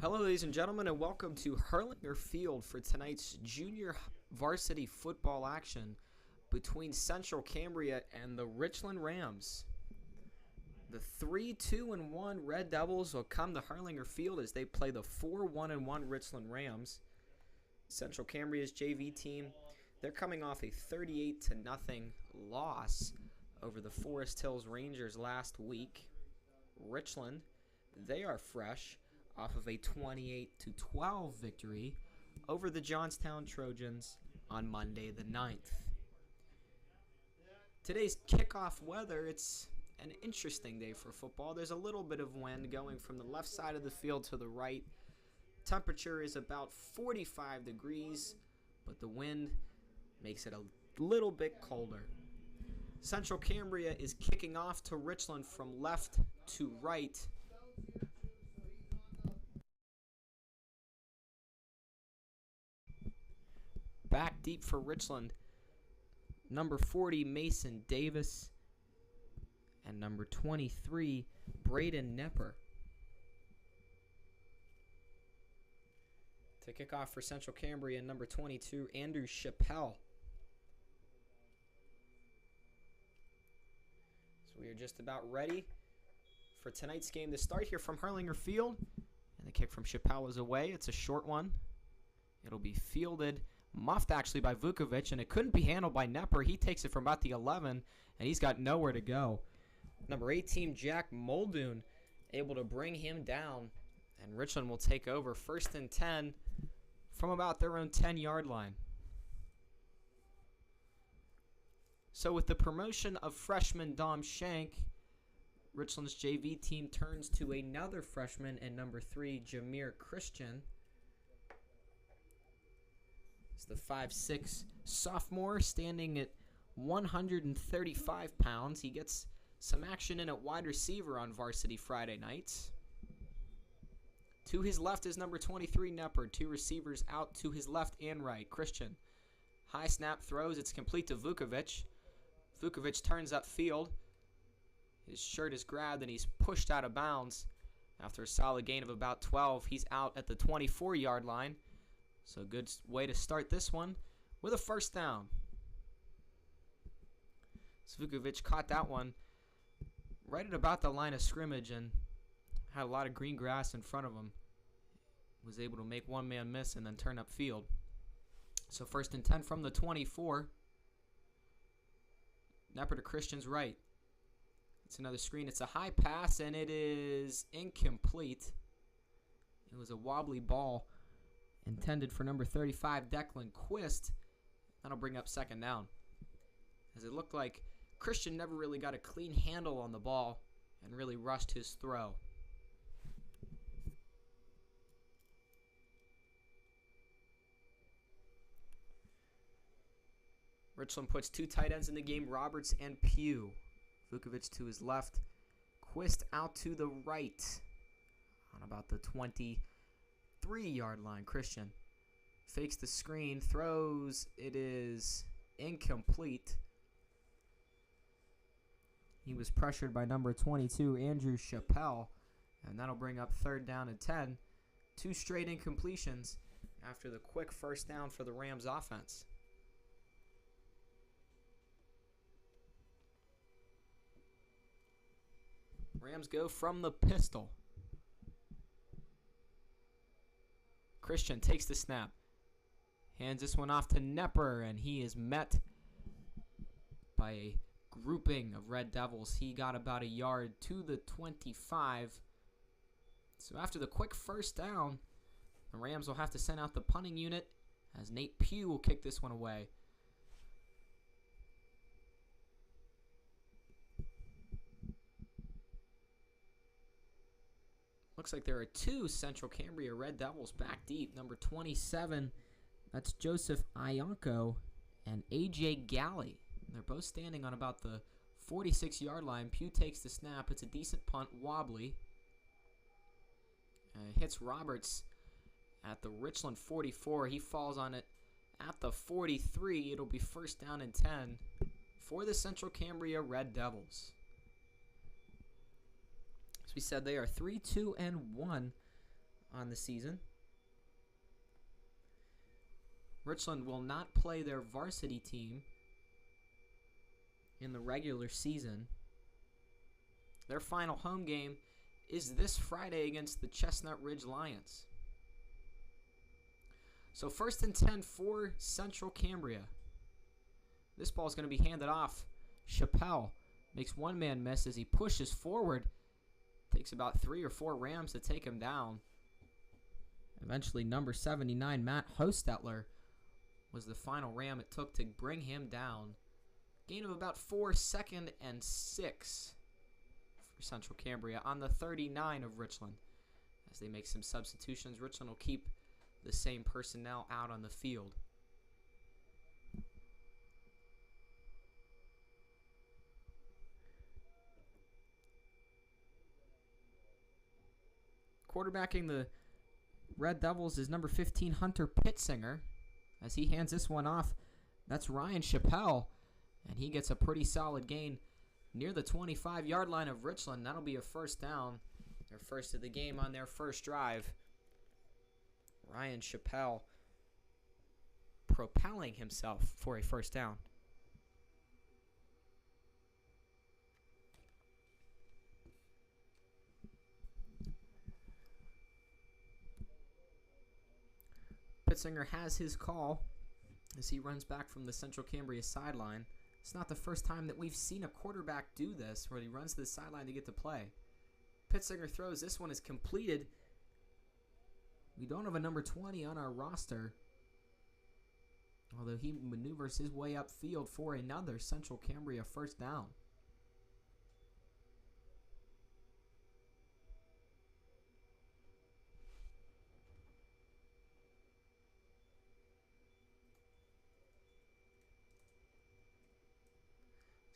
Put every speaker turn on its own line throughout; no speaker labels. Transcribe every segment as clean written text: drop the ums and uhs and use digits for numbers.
Hello, ladies and gentlemen, and welcome to Hurlinger Field for tonight's junior varsity football action between Central Cambria and the Richland Rams. The 3-2-1 Red Devils will come to Hurlinger Field as they play the 4-1-1 Richland Rams. Central Cambria's JV team, they're coming off a 38-0 loss over the Forest Hills Rangers last week. Richland, they are fresh off of a 28-12 victory over the Johnstown Trojans on Monday the 9th. Today's kickoff weather, it's an interesting day for football. There's a little bit of wind going from the left side of the field to the right. Temperature is about 45 degrees, but the wind makes it a little bit colder. Central Cambria is kicking off to Richland from left to right. Back deep for Richland, number 40, Mason Davis, and number 23, Braden Nepper. To kick off for Central Cambria, number 22, Andrew Chappelle. So we are just about ready for tonight's game to start here from Hurlinger Field. And the kick from Chappelle is away. It's a short one. It'll be fielded, muffed actually by Vukovic, and it couldn't be handled by Nepper. He takes it from about the 11, and he's got nowhere to go. Number 18, Jack Muldoon, able to bring him down, and Richland will take over 1st and 10 from about their own 10-yard line. So with the promotion of freshman Dom Shank, Richland's JV team turns to another freshman and number 3, Jameer Christian. It's the 5'6" sophomore standing at 135 pounds. He gets some action in at wide receiver on varsity Friday nights. To his left is number 23, Nepper. Two receivers out to his left and right. Christian. High snap throws. It's complete to Vukovic. Vukovic turns upfield. His shirt is grabbed and he's pushed out of bounds. After a solid gain of about 12, he's out at the 24-yard line. So good way to start this one with a first down. Vukovic caught that one right at about the line of scrimmage and had a lot of green grass in front of him. Was able to make one man miss and then turn upfield. So 1st and 10 from the 24. Nepper to Christian's right. It's another screen. It's a high pass and it is incomplete. It was a wobbly ball intended for number 35, Declan Quist. That'll bring up 2nd down. As it looked like Christian never really got a clean handle on the ball and really rushed his throw. Richland puts 2 tight ends in the game, Roberts and Pugh. Vukovic to his left. Quist out to the right on about the 23-yard line. Christian fakes the screen, throws. It is incomplete. He was pressured by number 22, Andrew Chappelle, and that'll bring up 3rd down and 10. 2 straight incompletions after the quick first down for the Rams offense. Rams go from the pistol. Christian takes the snap. Hands this one off to Nepper, and he is met by a grouping of Red Devils. He got about a yard to the 25. So after the quick first down, the Rams will have to send out the punting unit as Nate Pugh will kick this one away. Looks like there are 2 Central Cambria Red Devils back deep. Number 27, that's Joseph Ionko, and A.J. Galley. They're both standing on about the 46-yard line. Pugh takes the snap. It's a decent punt, wobbly. Hits Roberts at the Richland 44. He falls on it at the 43. It'll be 1st down and 10 for the Central Cambria Red Devils. As we said, they are 3-2-1 on the season. Richland will not play their varsity team in the regular season. Their final home game is this Friday against the Chestnut Ridge Lions. So 1st and 10 for Central Cambria. This ball is going to be handed off. Chappelle makes one man miss as he pushes forward. Takes about 3 or 4 Rams to take him down. Eventually, number 79, Matt Hostetler, was the final Ram it took to bring him down. Gain of about 4, 2nd and 6 for Central Cambria on the 39 of Richland. As they make some substitutions, Richland will keep the same personnel out on the field. Quarterbacking the Red Devils is number 15, Hunter Pittsinger. As he hands this one off, that's Ryan Chappelle. And he gets a pretty solid gain near the 25-yard line of Richland. That'll be a first down. Their first of the game on their first drive. Ryan Chappelle propelling himself for a first down. Pittsinger has his call as he runs back from the Central Cambria sideline. It's not the first time that we've seen a quarterback do this, where he runs to the sideline to get to play. Pittsinger throws. This one is completed. We don't have a number 20 on our roster, although he maneuvers his way upfield for another Central Cambria first down.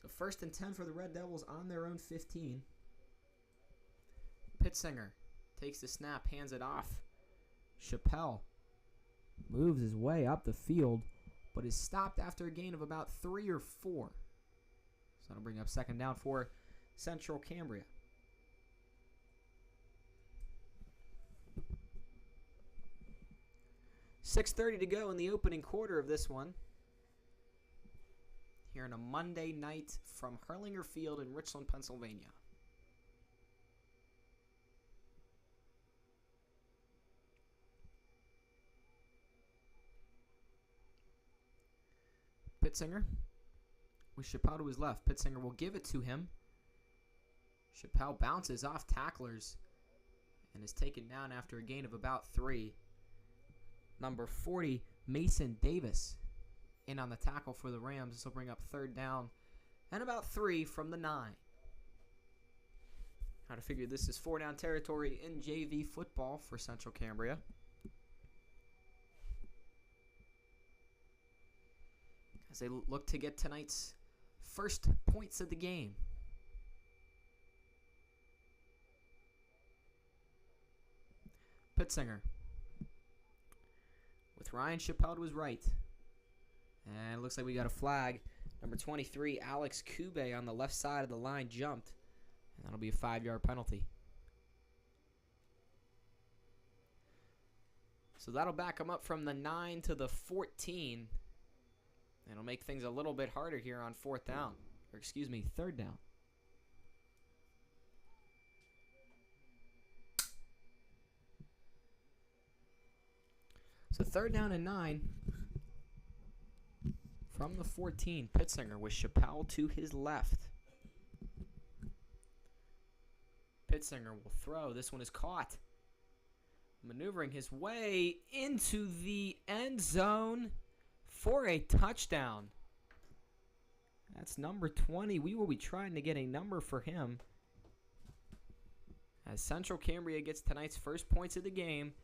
So 1st and 10 for the Red Devils on their own 15. Pittsinger takes the snap, hands it off. Chappelle moves his way up the field, but is stopped after a gain of about 3 or 4. So that'll bring up second down for Central Cambria. $6:30 to go in the opening quarter of this one. Here on a Monday night from Hurlinger Field in Richland, Pennsylvania. Pittsinger with Chappelle to his left. Pittsinger will give it to him. Chappelle bounces off tacklers and is taken down after a gain of about 3. Number 40, Mason Davis, in on the tackle for the Rams. This will bring up third down and about 3 from the 9. How to figure this is 4-down territory in JV football for Central Cambria. As they look to get tonight's first points of the game. Pittsinger with Ryan Chappelle to his right. And it looks like we got a flag. Number 23, Alex Kube on the left side of the line jumped. And that'll be a 5-yard penalty. So that'll back him up from the 9 to the 14. And it'll make things a little bit harder here on third down. So 3rd down and 9 from the 14. Pittsinger with Chappelle to his left. Pittsinger will throw. This one is caught. Maneuvering his way into the end zone for a touchdown. That's number 20. We will be trying to get a number for him. As Central Cambria gets tonight's first points of the game,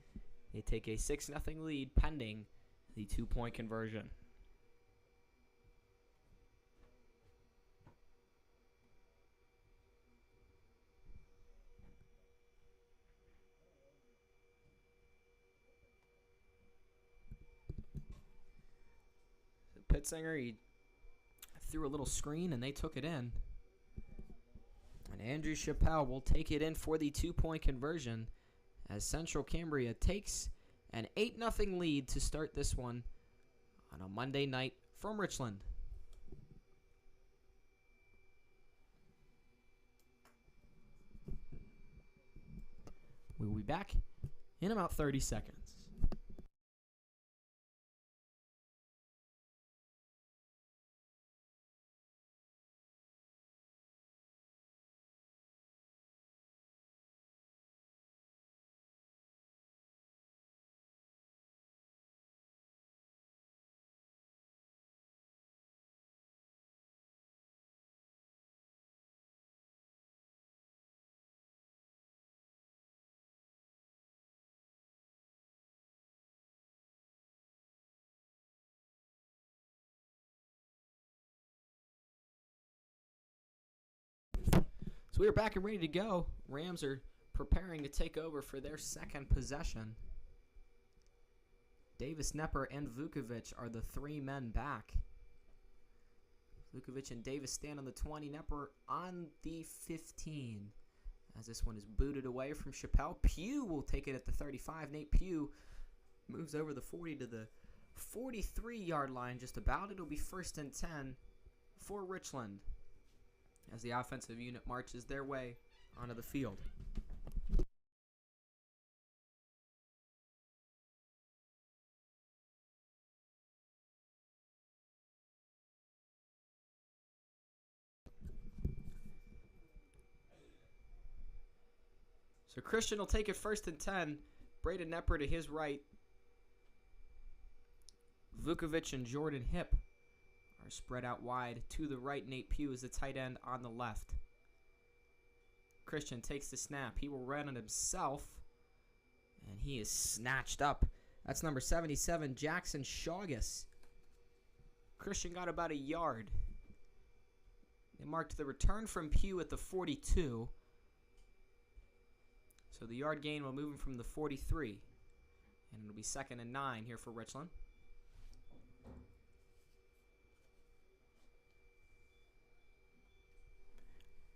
they take a 6-0 lead pending the 2-point conversion. Pittsinger, he threw a little screen and they took it in. And Andrew Chappelle will take it in for the 2-point conversion as Central Cambria takes an 8-0 lead to start this one on a Monday night from Richland. We will be back in about 30 seconds. So we are back and ready to go. Rams are preparing to take over for their second possession. Davis, Nepper, and Vukovic are the 3 men back. Vukovic and Davis stand on the 20. Nepper on the 15. As this one is booted away from Chappelle. Pugh will take it at the 35. Nate Pugh moves over the 40 to the 43-yard line just about. It'll be 1st and 10 for Richland as the offensive unit marches their way onto the field. So Christian will take it 1st and 10. Braden Nepper to his right. Vukovic and Jordan Hipp are spread out wide. To the right, Nate Pugh is the tight end on the left. Christian takes the snap. He will run it himself. And he is snatched up. That's number 77, Jackson Shaugus. Christian got about a yard. They marked the return from Pugh at the 42. So the yard gain will move him from the 43. And it'll be 2nd and 9 here for Richland.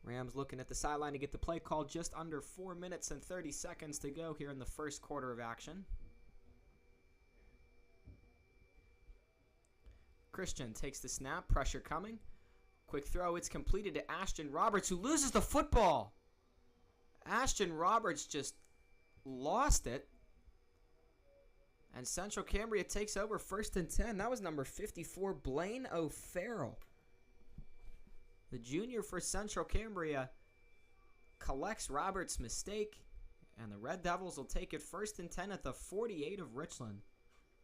Rams looking at the sideline to get the play called. Just under 4 minutes and 30 seconds to go here in the first quarter of action. Christian takes the snap. Pressure coming. Quick throw. It's completed to Ashton Roberts, who loses the football. Ashton Roberts just lost it. And Central Cambria takes over 1st and 10. That was number 54, Blaine O'Farrell. The junior for Central Cambria collects Roberts' mistake, and the Red Devils will take it 1st and 10 at the 48 of Richland.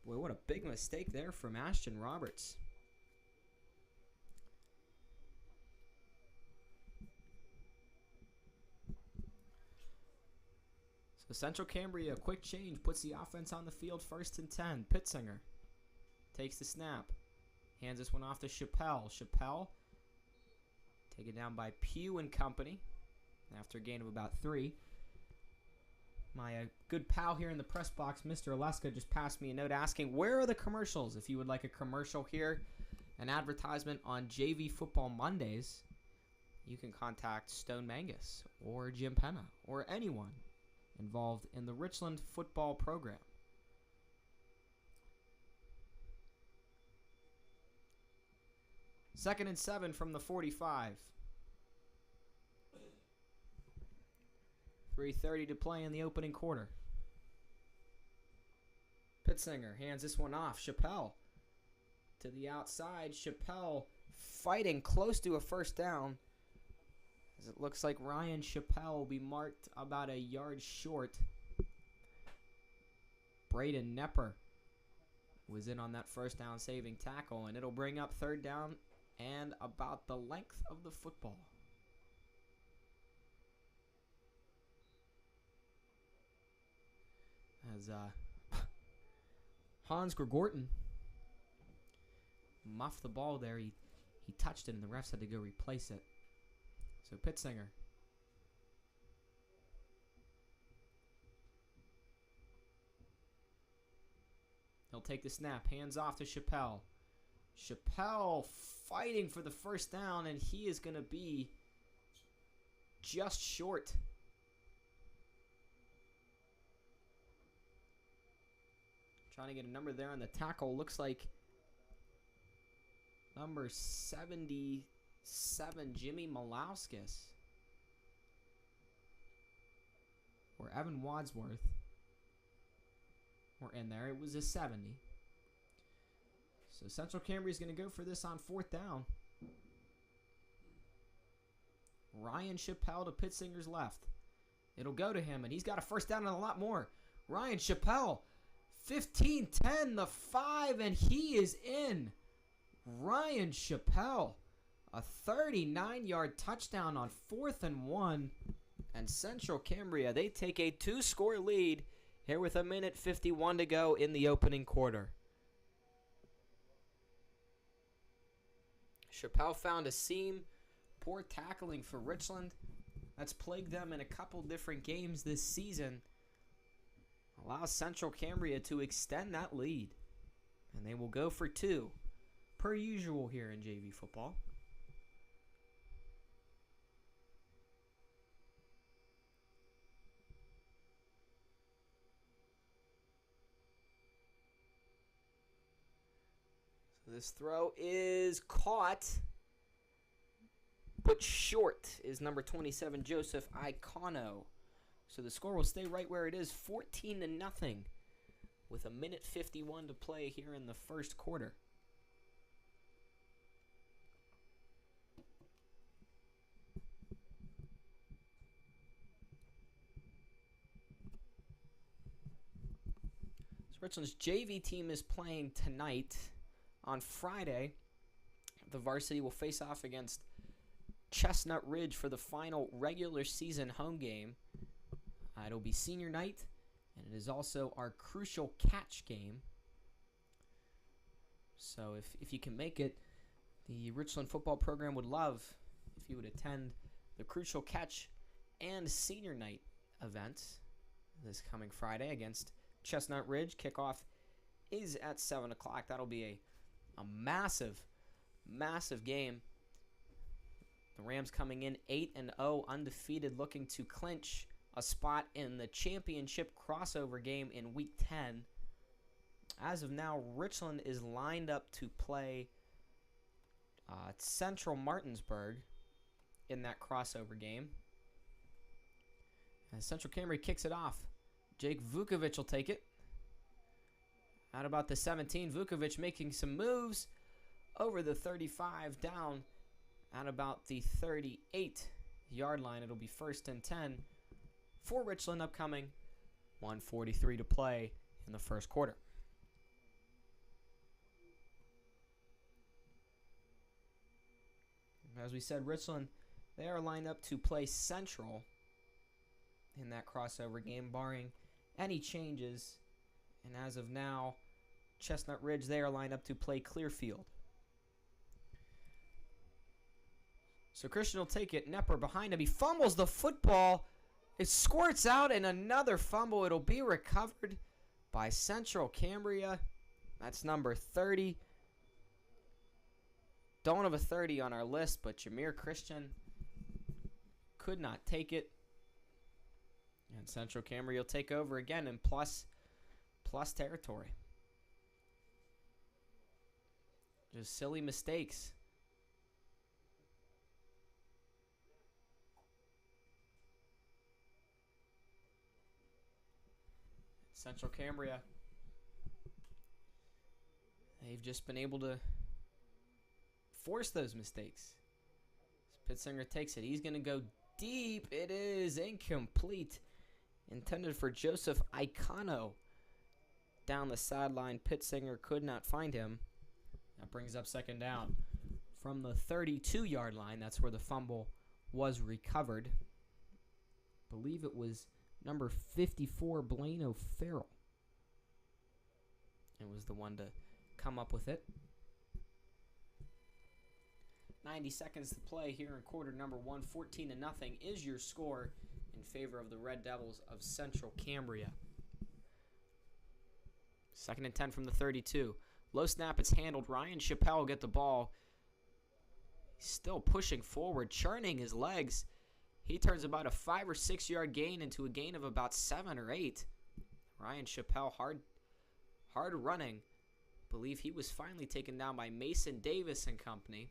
Boy, what a big mistake there from Ashton Roberts. So Central Cambria, quick change, puts the offense on the field 1st and 10. Pitzinger takes the snap. Hands this one off to Chappelle. Chappelle taken down by Pugh and company after a gain of about 3. My good pal here in the press box, Mr. Oleska, just passed me a note asking, where are the commercials? If you would like a commercial here, an advertisement on JV Football Mondays, you can contact Stone Mangus or Jim Penna or anyone involved in the Richland football program. Second and 7 from the 45. 3:30 to play in the opening quarter. Pitzinger hands this one off. Chappelle to the outside. Chappelle fighting close to a 1st down, as it looks like Ryan Chappelle will be marked about a yard short. Braden Nepper was in on that 1st down saving tackle, and it'll bring up 3rd down and about the length of the football. As Hans Gregorton muffed the ball there. He touched it, and the refs had to go replace it. So Pitzinger. He'll take the snap. Hands off to Chappelle. Chappelle fighting for the 1st down, and he is going to be just short. Trying to get a number there on the tackle. Looks like number 77, Jimmy Malauskis. Or Evan Wadsworth. Were in there. It was a 70. So Central Cambria is going to go for this on 4th down. Ryan Chappelle to Pitsinger's left. It'll go to him, and he's got a 1st down and a lot more. Ryan Chappelle, 15-10, the 5, and he is in. Ryan Chappelle, a 39-yard touchdown on 4th and 1. And Central Cambria, they take a 2-score lead here with 1:51 to go in the opening quarter. Chappelle found a seam. Poor tackling for Richland. That's plagued them in a couple different games this season. Allows Central Cambria to extend that lead. And they will go for 2, per usual here in JV football. So this throw is caught, but short is number 27, Joseph Icono. So the score will stay right where it is, 14-0, with 1:51 to play here in the first quarter. So Richland's JV team is playing tonight. On Friday, the varsity will face off against Chestnut Ridge for the final regular season home game. It'll be senior night, and it is also our crucial catch game. So if you can make it, the Richland football program would love if you would attend the crucial catch and senior night event this coming Friday against Chestnut Ridge. Kickoff is at 7 o'clock. That'll be a massive, massive game. The Rams coming in 8-0, undefeated, looking to clinch a spot in the championship crossover game in Week 10. As of now, Richland is lined up to play Central Martinsburg in that crossover game. As Central Cambria kicks it off, Jake Vukovic will take it. At about the 17, Vukovic making some moves over the 35, down at about the 38-yard line. It'll be 1st and 10 for Richland upcoming. 1:43 to play in the first quarter. As we said, Richland, they are lined up to play Central in that crossover game, barring any changes. And as of now, Chestnut Ridge, they are lined up to play Clearfield. So Christian will take it. Nepper behind him. He fumbles the football. It squirts out, and another fumble. It'll be recovered by Central Cambria. That's number 30. Don't have a 30 on our list, but Jameer Christian could not take it. And Central Cambria will take over again in plus territory. Just silly mistakes. Central Cambria, they've just been able to force those mistakes. Pittsinger takes it. He's going to go deep. It is incomplete. Intended for Joseph Icono. Down the sideline, Pittsinger could not find him. That brings up 2nd down. From the 32-yard line, that's where the fumble was recovered. I believe it was number 54, Blaine O'Farrell. It was the one to come up with it. 90 seconds to play here in quarter number 1. 14-0 is your score in favor of the Red Devils of Central Cambria. 2nd and 10 from the 32. Low snap, it's handled. Ryan Chappelle will get the ball. He's still pushing forward, churning his legs. He turns about a 5 or 6 yard gain into a gain of about 7 or 8. Ryan Chappelle, Hard running. Believe he was finally taken down by Mason Davis and company.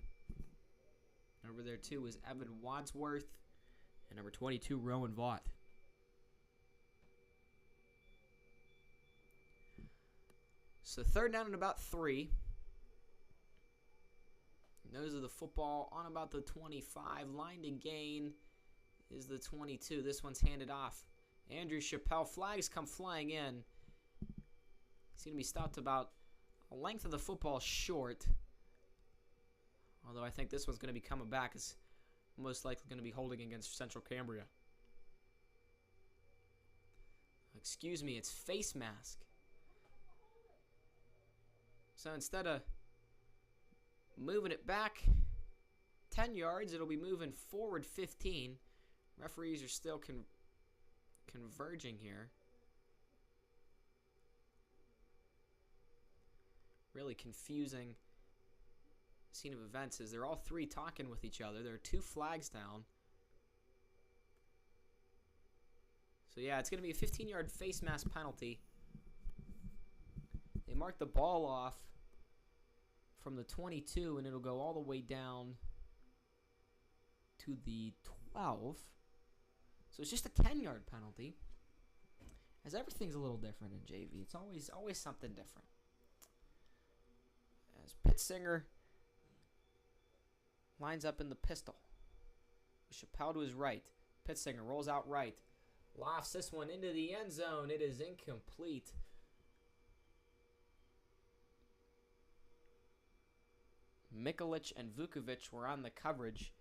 Over there, too, was Evan Wadsworth and number 22, Rowan Vaught. So third down and about 3. Nose of the football on about the 25. Line to gain is the 22. This one's handed off. Andrew Chappelle. Flags come flying in. He's going to be stopped about a length of the football short. Although I think this one's going to be coming back. It's most likely going to be holding against Central Cambria. Excuse me, it's face mask. So instead of moving it back 10 yards, it'll be moving forward 15. Referees are still converging here. Really confusing scene of events is they're all three talking with each other. There are 2 flags down. So yeah, it's going to be a 15-yard face mask penalty. They mark the ball off from the 22, and it'll go all the way down to the 12. So it's just a 10-yard penalty. As everything's a little different in JV. It's always something different. As Pittsinger lines up in the pistol. Chappelle to his right. Pittsinger rolls out right. Lofts this one into the end zone. It is incomplete. Mikulich and Vukovic were on the coverage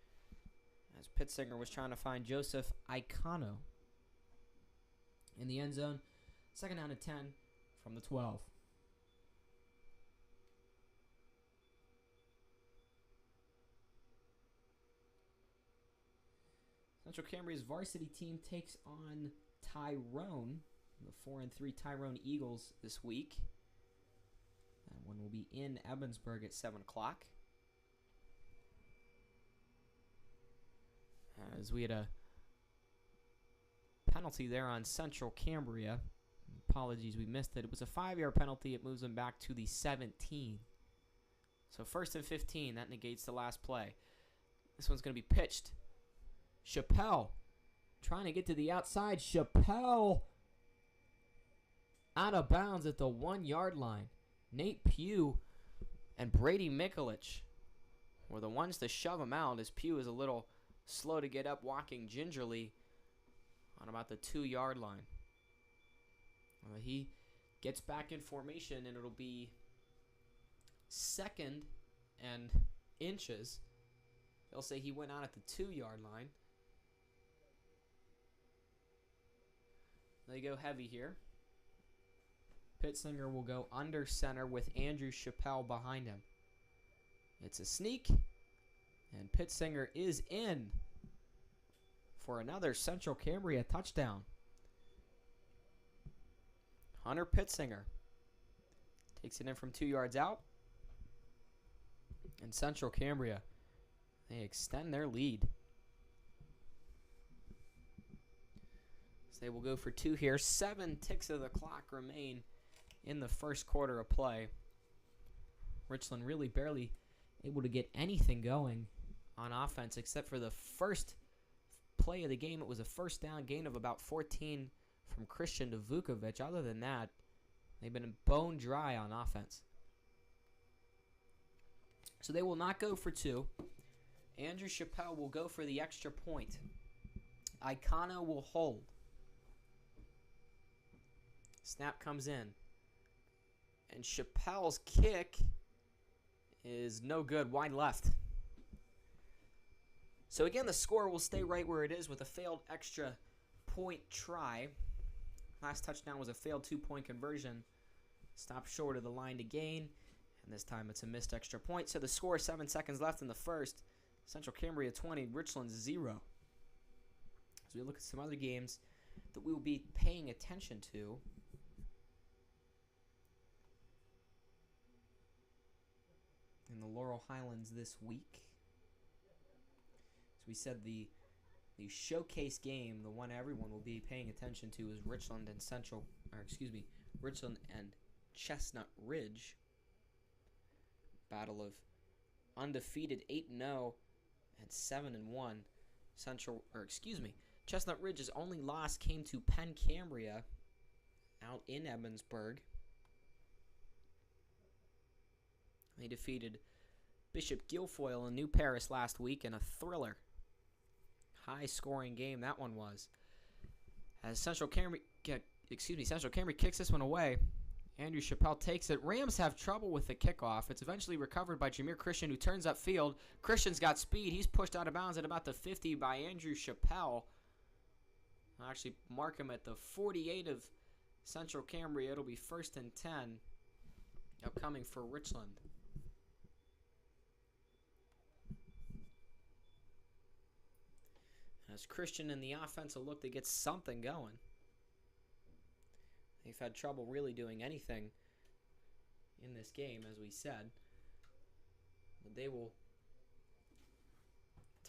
as Pittsinger was trying to find Joseph Icano in the end zone. Second down and 10 from the 12. Central Cambria's varsity team takes on Tyrone, the 4-3 Tyrone Eagles this week. That one will be in Ebensburg at 7 o'clock. As we had a penalty there on Central Cambria. Apologies, we missed it. It was a 5-yard penalty. It moves them back to the 17. So first and 15. That negates the last play. This one's going to be pitched. Chappelle trying to get to the outside. Chappelle out of bounds at the 1-yard line. Nate Pugh and Brady Mikulich were the ones to shove him out, as Pugh is a little slow to get up, walking gingerly on about the 2-yard line. He gets back in formation, and it'll be 2nd and inches. They'll say he went out at the 2-yard line. They go heavy here. Pittsinger will go under center with Andrew Chappelle behind him. It's a sneak, and Pittsinger is in for another Central Cambria touchdown. Hunter Pittsinger takes it in from 2 yards out. And Central Cambria, they extend their lead. So they will go for 2 here. 7 ticks of the clock remain in the first quarter of play. Richland really barely able to get anything going on offense except for the first play of the game. It was a first down gain of about 14 from Christian to Vukovic. Other than that, they've been bone dry on offense. So they will not go for 2. Andrew Chappelle will go for the extra point. Icano will hold. Snap comes in. And Chappelle's kick is no good, wide left. So again, the score will stay right where it is with a failed extra point try. Last touchdown was a failed 2-point conversion. Stopped short of the line to gain. And this time it's a missed extra point. So the score, 7 seconds left in the first. Central Cambria 20, Richland 0. As we look at some other games that we will be paying attention to. In the Laurel Highlands this week. So we said the showcase game, the one everyone will be paying attention to, is Richland and Richland and Chestnut Ridge. Battle of undefeated 8-0 and 7-1. Chestnut Ridge's only loss came to Penn Cambria out in Ebensburg. They defeated Bishop Guilfoyle in New Paris last week in a thriller. High-scoring game that one was. As Central Cambria kicks this one away. Andrew Chappelle takes it. Rams have trouble with the kickoff. It's eventually recovered by Jameer Christian, who turns upfield. Christian's got speed. He's pushed out of bounds at about the 50 by Andrew Chappelle. I'll actually mark him at the 48 of Central Cambria. It'll be 1st and 10 upcoming for Richland. As Christian and the offense will look to get something going. They've had trouble really doing anything in this game, as we said. But they will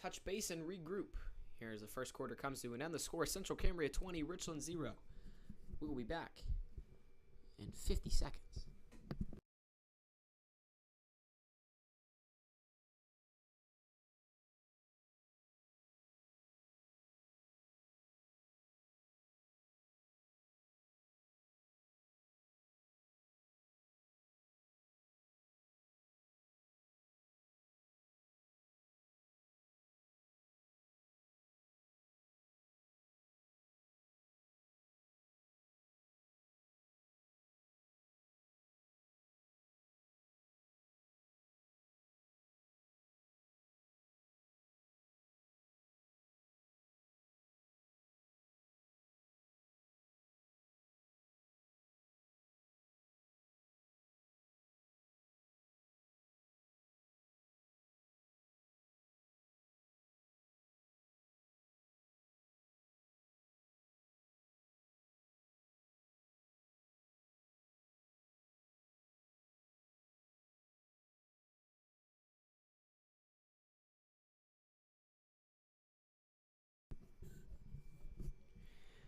touch base and regroup here as the first quarter comes to an end. The score, Central Cambria 20, Richland 0. We will be back in 50 seconds.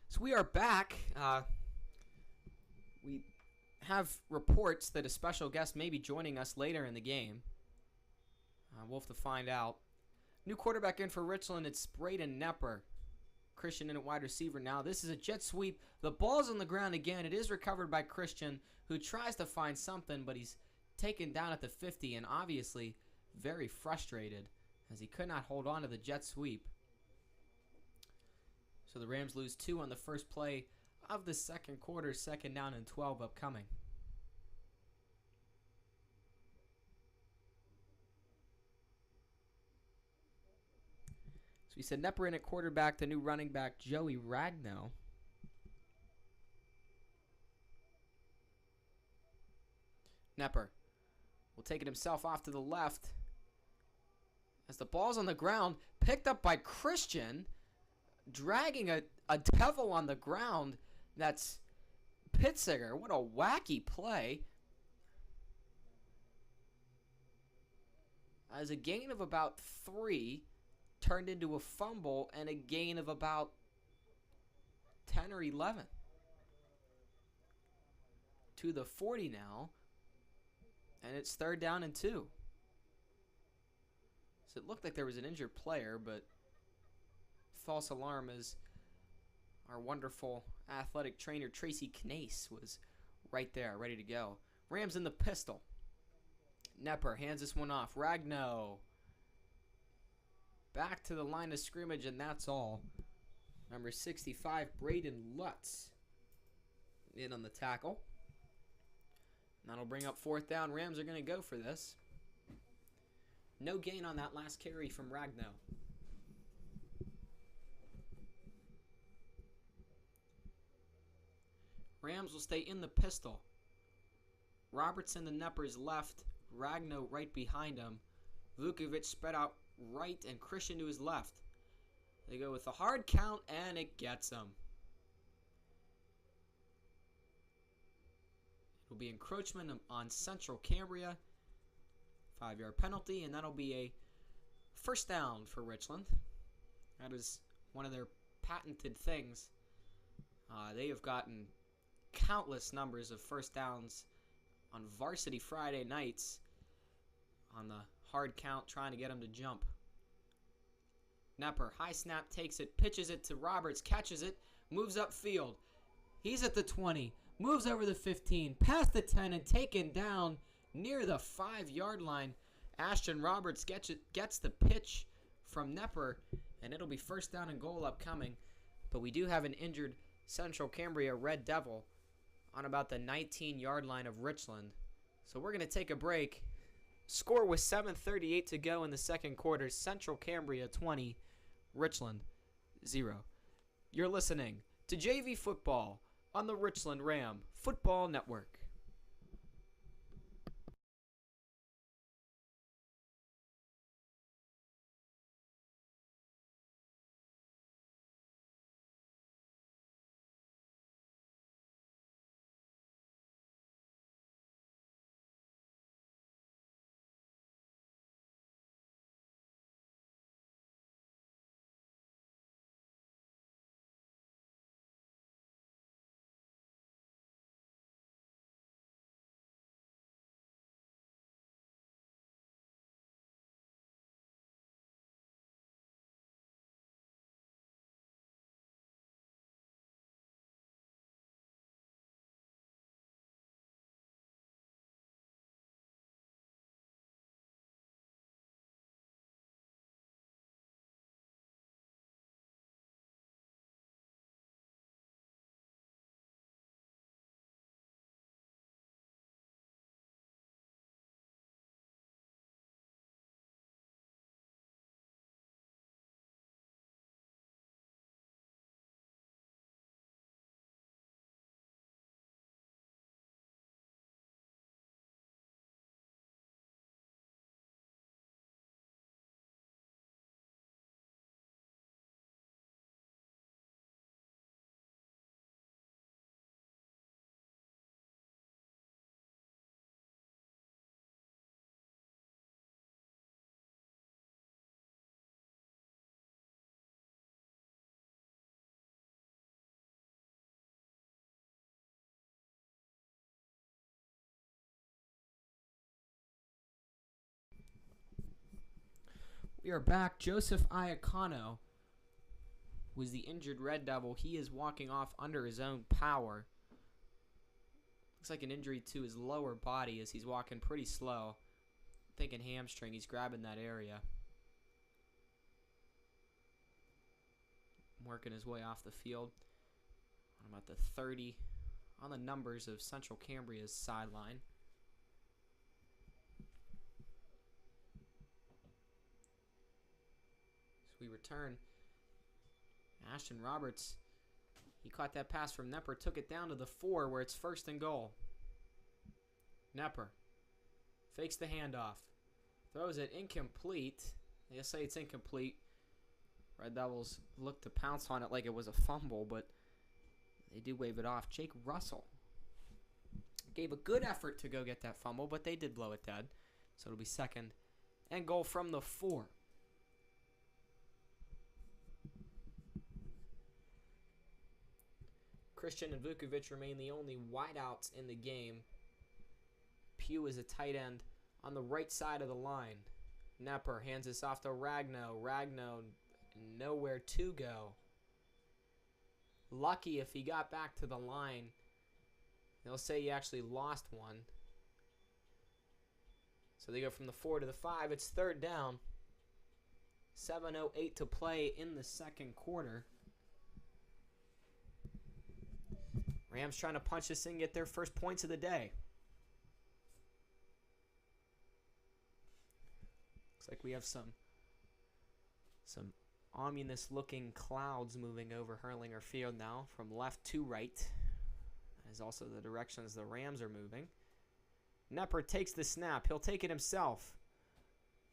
So we are back. We have reports that a special guest may be joining us later in the game. We'll have to find out. New quarterback in for Richland. It's Braden Nepper. Christian in at wide receiver now. This is a jet sweep. The ball's on the ground again. It is recovered by Christian, who tries to find something, but he's taken down at the 50 and obviously very frustrated as he could not hold on to the jet sweep. So the Rams lose 2 on the first play of the second quarter. 2nd down and 12 upcoming. So we said Nepper in at quarterback, the new running back, Joey Ragno. Nepper will take it himself off to the left. As the ball's on the ground, picked up by Christian, dragging a devil on the ground. That's Pitziger. What a wacky play. As a gain of about 3 turned into a fumble and a gain of about 10 or 11. To the 40 now. And it's 3rd down and 2. So it looked like there was an injured player, but false alarm as our wonderful athletic trainer Tracy Knase was right there, ready to go. Rams in the pistol. Nepper hands this one off. Ragno back to the line of scrimmage, and that's all. Number 65, Braden Lutz, in on the tackle. That'll bring up 4th down. Rams are going to go for this. No gain on that last carry from Ragno. Rams will stay in the pistol. Robertson to Nepper's left. Ragno right behind him. Vukovic spread out right and Christian to his left. They go with the hard count, and it gets them. It'll be encroachment on Central Cambria. 5-yard penalty, and that'll be a 1st down for Richland. That is one of their patented things. They have gotten countless numbers of 1st downs on Varsity Friday nights on the hard count, trying to get him to jump. Nepper, high snap, takes it, pitches it to Roberts, catches it, moves upfield. He's at the 20, moves over the 15, past the 10, and taken down near the 5-yard line. Ashton Roberts gets the pitch from Nepper, and it'll be first down and goal upcoming. But we do have an injured Central Cambria Red Devil on about the 19-yard line of Richland. So we're going to take a break. Score with 7:38 to go in the second quarter. Central Cambria 20, Richland 0. You're listening to JV Football on the Richland Ram Football Network. We are back. Joseph Iacano was the injured Red Devil. He is walking off under his own power. Looks like an injury to his lower body as he's walking pretty slow. Thinking hamstring. He's grabbing that area. Working his way off the field. On about the 30 on the numbers of Central Cambria's sideline. We return. Ashton Roberts, he caught that pass from Nepper, took it down to the 4 where it's first and goal. Nepper fakes the handoff, throws it incomplete. They'll say it's incomplete. Red Devils look to pounce on it like it was a fumble, but they do wave it off. Jake Russell gave a good effort to go get that fumble, but they did blow it dead. So it'll be second and goal from the 4. Christian and Vukovic remain the only wideouts in the game. Pugh is a tight end on the right side of the line. Nepper hands this off to Ragno. Ragno nowhere to go. Lucky if he got back to the line. They'll say he actually lost one. So they go from the 4 to the 5. It's third down. 7:08 to play in the second quarter. Rams trying to punch this in, get their first points of the day. Looks like we have some ominous-looking clouds moving over Hurlinger Field now from left to right. That is also the directions the Rams are moving. Nepper takes the snap. He'll take it himself.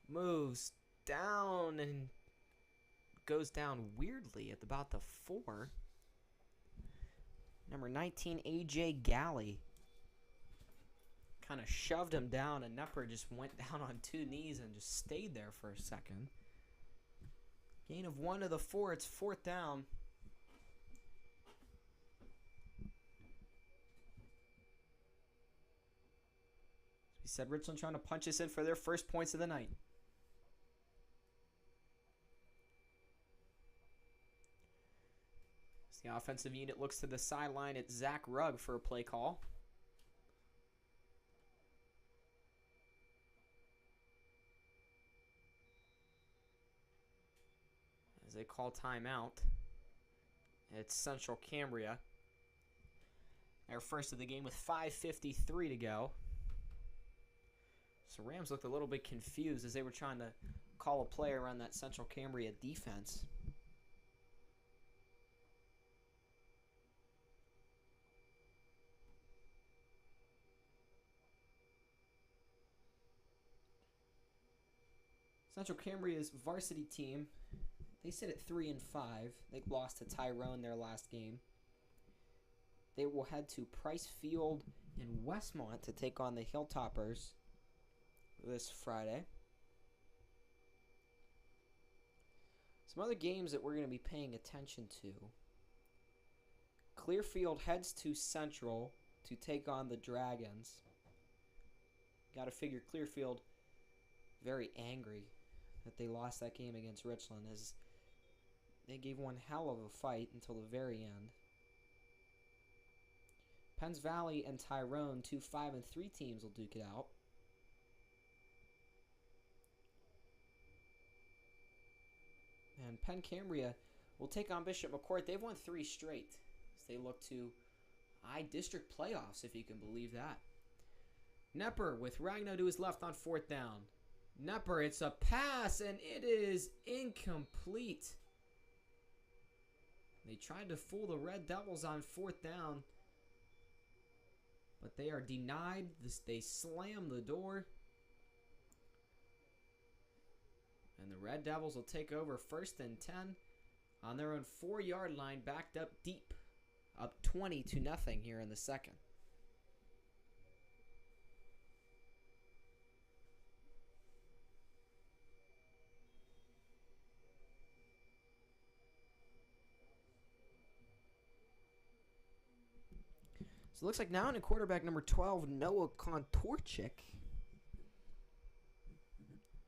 Moves down and goes down weirdly at about the 4. Number 19, A.J. Galley. Kind of shoved him down, and Nepper just went down on 2 knees and just stayed there for a second. Gain of 1 to the 4. It's fourth down. said Richland trying to punch us in for their first points of the night. As the offensive unit looks to the sideline, it's Zach Rugg for a play call. As they call timeout, it's Central Cambria. They're first of the game with 5:53 to go. So Rams looked a little bit confused as they were trying to call a play around that Central Cambria defense. Central Cambria's varsity team, they sit at 3-5. They lost to Tyrone their last game. They will head to Price Field in Westmont to take on the Hilltoppers this Friday. Some other games that we're going to be paying attention to. Clearfield heads to Central to take on the Dragons. Got to figure Clearfield very angry that they lost that game against Richland, as they gave one hell of a fight until the very end. Penns Valley and Tyrone, 2 5-3 teams, will duke it out. And Penn Cambria will take on Bishop McCourt. They've won 3 straight as they look to I-District playoffs, if you can believe that. Nepper with Ragno to his left on 4th down. Nepper, it's a pass, and it is incomplete. They tried to fool the Red Devils on 4th down, but they are denied. They slam the door. And the Red Devils will take over 1st and 10 on their own 4-yard line, backed up deep, up 20-0 here in the second. So it looks like now in quarterback number 12, Noah Kontorchik.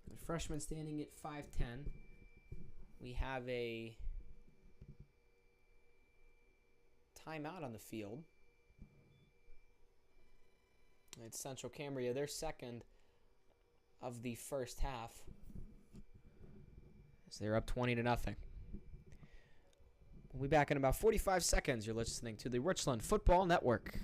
The freshman standing at 5'10". We have a timeout on the field. It's Central Cambria, their second of the first half. So they're up 20-0. We'll be back in about 45 seconds. You're listening to the Richland Football Network.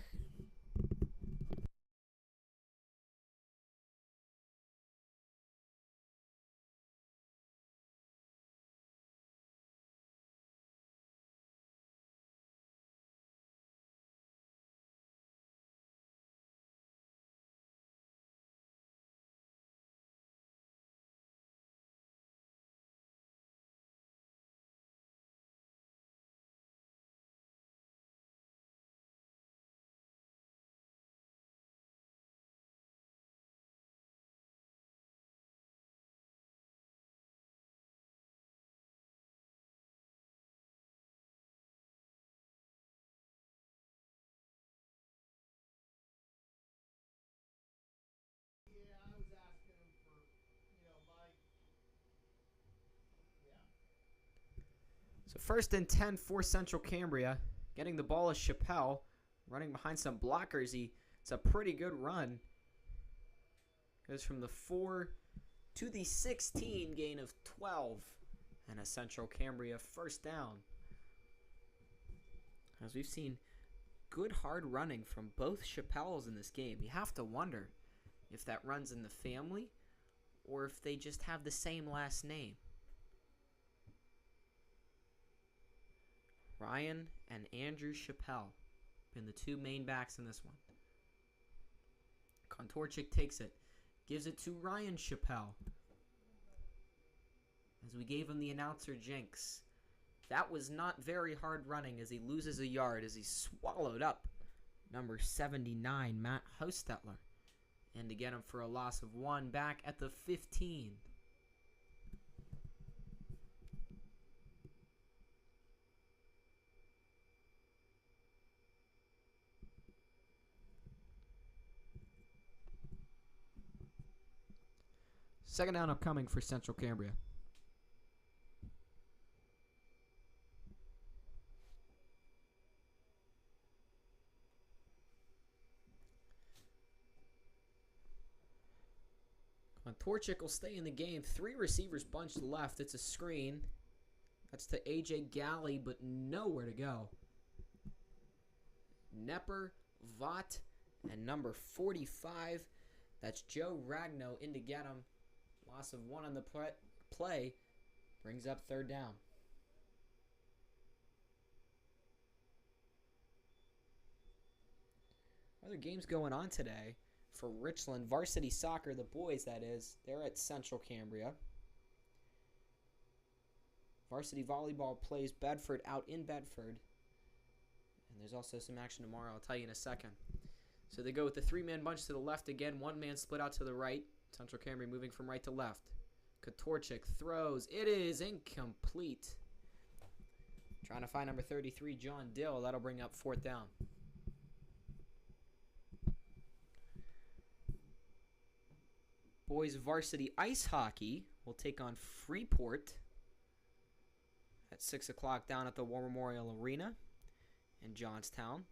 So 1st and 10 for Central Cambria. Getting the ball is Chappelle. Running behind some blockers. It's a pretty good run. Goes from the 4 to the 16, gain of 12. And a Central Cambria 1st down. As we've seen good hard running from both Chappelles in this game. You have to wonder if that runs in the family or if they just have the same last name. Ryan and Andrew Chappelle been the 2 main backs in this one. Kontorchik takes it. Gives it to Ryan Chappelle. As we gave him the announcer jinx. That was not very hard running as he loses a yard as he's swallowed up number 79, Matt Hostetler. And to get him for a loss of 1 back at the 15. Second down upcoming for Central Cambria. Torchic will stay in the game. 3 receivers bunched left. It's a screen. That's to AJ Galley, but nowhere to go. Nepper, Vaught, and number 45. That's Joe Ragno in to get him. Loss of 1 on the play brings up third down. Other games going on today for Richland. Varsity soccer, the boys that is, they're at Central Cambria. Varsity volleyball plays Bedford out in Bedford. And there's also some action tomorrow, I'll tell you in a second. So they go with the 3-man bunch to the left again. 1 man split out to the right. Central Cambria moving from right to left. Katorchik throws. It is incomplete. Trying to find number 33, John Dill. That'll bring up fourth down. Boys varsity ice hockey will take on Freeport at 6 o'clock down at the War Memorial Arena in Johnstown.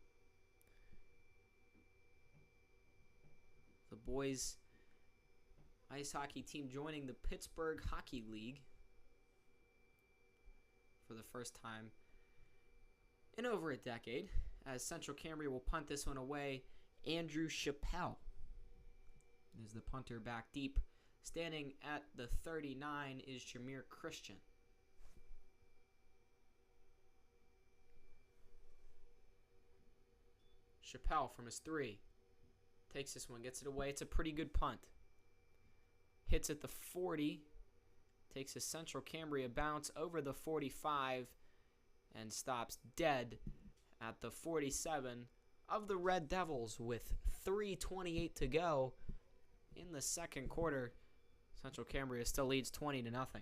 The boys ice hockey team joining the Pittsburgh Hockey League for the first time in over a decade, as Central Cambria will punt this one away. Andrew Chappelle is the punter back deep. Standing at the 39 is Jameer Christian. Chappelle from his 3. Takes this one, gets it away. It's a pretty good punt. Hits at the 40. Takes a Central Cambria bounce over the 45 and stops dead at the 47 of the Red Devils with 3:28 to go in the second quarter. Central Cambria still leads 20-0.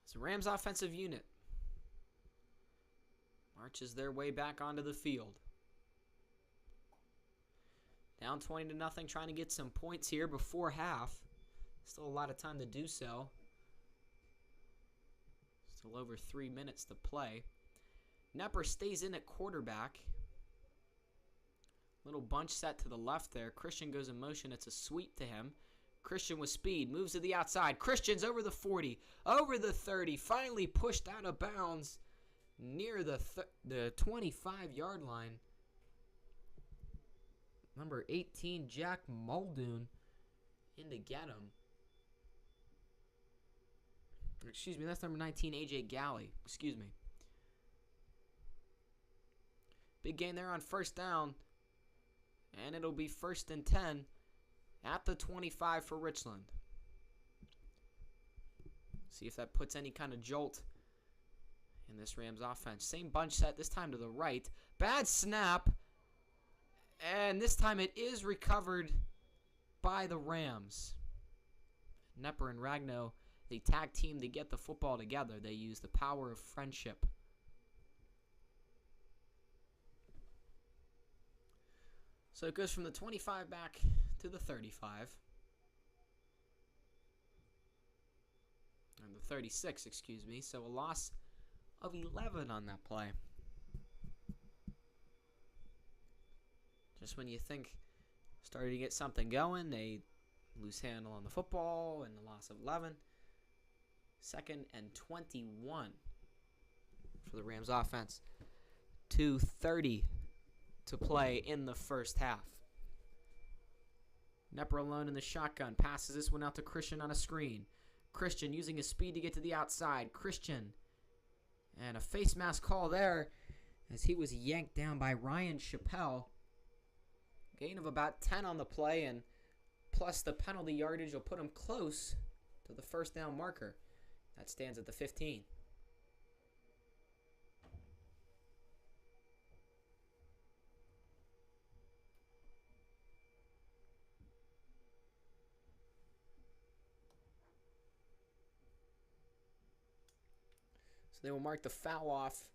It's the Rams offensive unit marches their way back onto the field. Down 20-0, trying to get some points here before half. Still a lot of time to do so. Still over 3 minutes to play. Nepper stays in at quarterback. Little bunch set to the left there. Christian goes in motion. It's a sweep to him. Christian with speed. Moves to the outside. Christian's over the 40. Over the 30. Finally pushed out of bounds near the 25-yard line. Number 18, Jack Muldoon, in to get him. Excuse me, that's number 19, AJ Galley. Excuse me. Big gain there on first down. And it'll be 1st and 10 at the 25 for Richland. See if that puts any kind of jolt in this Rams offense. Same bunch set, this time to the right. Bad snap. And this time it is recovered by the Rams. Nepper and Ragno, they tag team to get the football together. They use the power of friendship. So it goes from the 25 back to the 35. And the 36, excuse me. So a loss of 11 on that play. Just when you think starting to get something going, they lose handle on the football and the loss of 11. 2nd and 21 for the Rams offense. 2:30 to play in the first half. Nepper alone in the shotgun. Passes this one out to Christian on a screen. Christian using his speed to get to the outside. Christian. And a face mask call there as he was yanked down by Ryan Chappelle. Gain of about 10 on the play, and plus the penalty yardage will put him close to the first down marker. That stands at the 15. So they will mark the foul off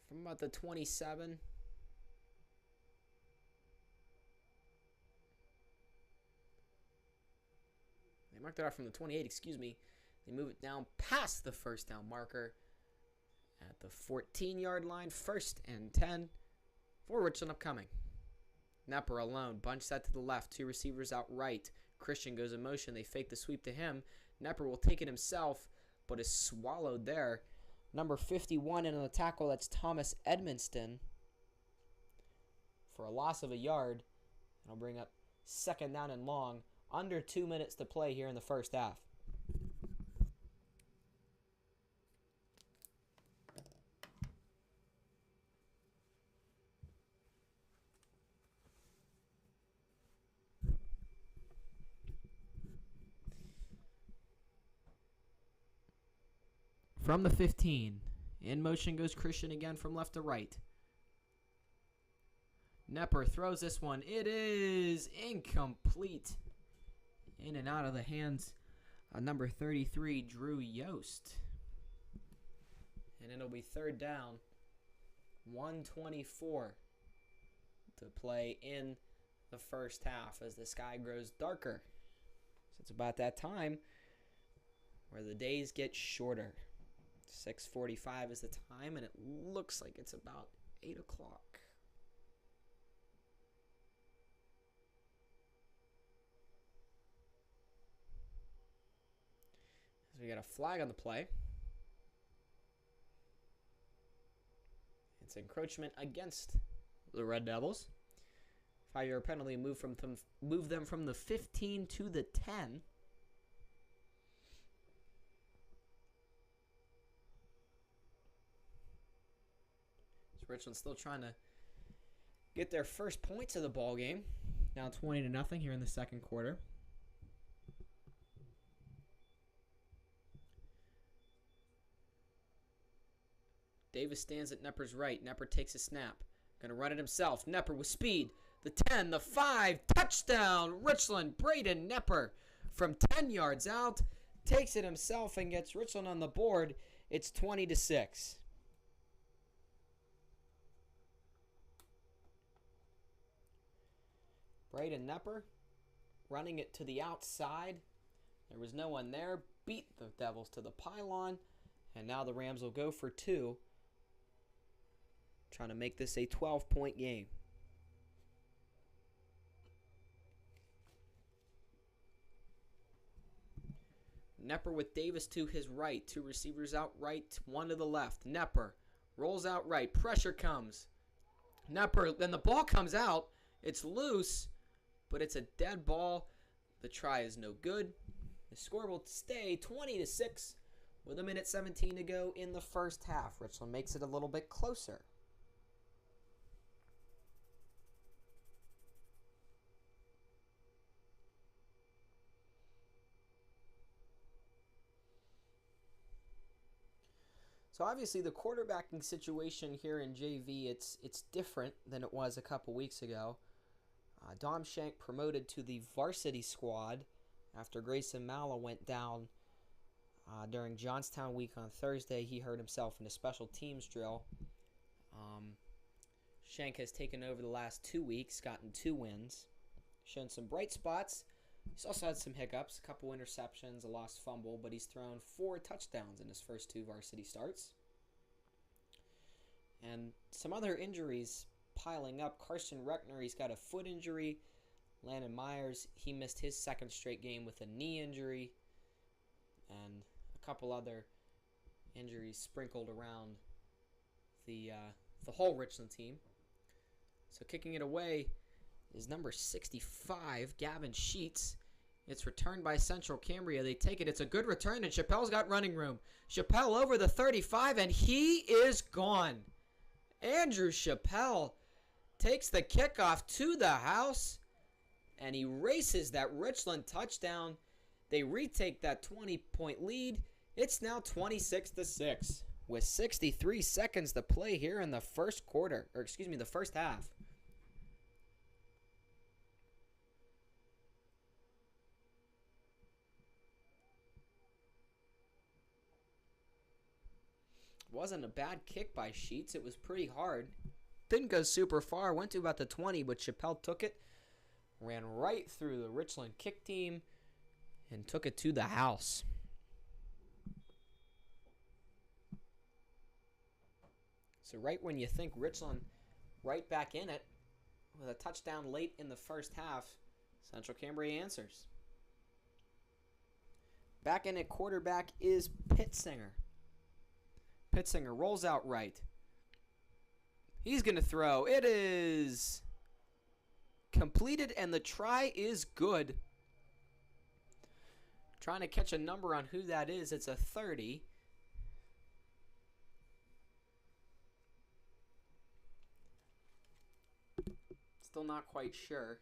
from about the 27. They marked it off from the 28, excuse me. They move it down past the first down marker at the 14-yard line. 1st and 10 for Richland upcoming. Nepper alone. Bunch set to the left. 2 receivers out right. Christian goes in motion. They fake the sweep to him. Nepper will take it himself, but is swallowed there. Number 51 in on the tackle. That's Thomas Edmonston for a loss of a yard. It'll bring up 2nd down and long. Under 2 minutes to play here in the first half. From the 15, in motion goes Christian again from left to right. Nepper throws this one. It is incomplete. In and out of the hands of number 33, Drew Yost. And it'll be 3rd down. 1:24 to play in the first half as the sky grows darker. So it's about that time where the days get shorter. 6:45 is the time, and it looks like it's about 8 o'clock. So we got a flag on the play. It's encroachment against the Red Devils. 5-yard penalty, move them from the 15 to the 10. Richland still trying to get their first points of the ball game. Now 20-0 here in the second quarter. Davis stands at Nepper's right. Nepper takes a snap. Going to run it himself. Nepper with speed. The 10, the 5, touchdown. Richland, Braden Nepper from 10 yards out. Takes it himself and gets Richland on the board. It's 20-6. Braden Nepper running it to the outside. There was no one there. Beat the Devils to the pylon. And now the Rams will go for 2. Trying to make this a 12-point game. Nepper with Davis to his right. 2 receivers out right, 1 to the left. Nepper rolls out right. Pressure comes. Nepper, then the ball comes out. It's loose, but it's a dead ball. The try is no good. The score will stay 20-6 with 1:17 to go in the first half. Richland makes it a little bit closer. So obviously the quarterbacking situation here in JV, it's different than it was a couple weeks ago. Dom Shank promoted to the varsity squad after Grayson Malla went down during Johnstown week on Thursday. He hurt himself in a special teams drill. Shank has taken over the last 2 weeks, gotten 2 wins, shown some bright spots. He's also had some hiccups, a couple interceptions, a lost fumble, but he's thrown 4 touchdowns in his first 2 varsity starts. And some other injuries piling up. Carson Reckner, he's got a foot injury. Landon Myers, he missed his 2nd straight game with a knee injury. And a couple other injuries sprinkled around the whole Richland team. So kicking it away is number 65, Gavin Sheets. It's returned by Central Cambria. They take it. It's a good return, and Chappelle's got running room. Chappelle over the 35, and he is gone. Andrew Chappelle takes the kickoff to the house and erases that Richland touchdown. They retake that 20-point lead. It's now 26-6 with 63 seconds to play here in the first quarter, or excuse me, the first half. Wasn't a bad kick by Sheets. It was pretty hard. Didn't go super far. Went to about the 20, but Chappelle took it. Ran right through the Richland kick team. and took it to the house. So right when you think Richland right back in it with a touchdown late in the first half, Central Cambria answers. Back in at quarterback is Pittsinger. Pittsinger rolls out right. He's going to throw. It is completed, and the try is good. Trying to catch a number on who that is. It's a 30. Still not quite sure.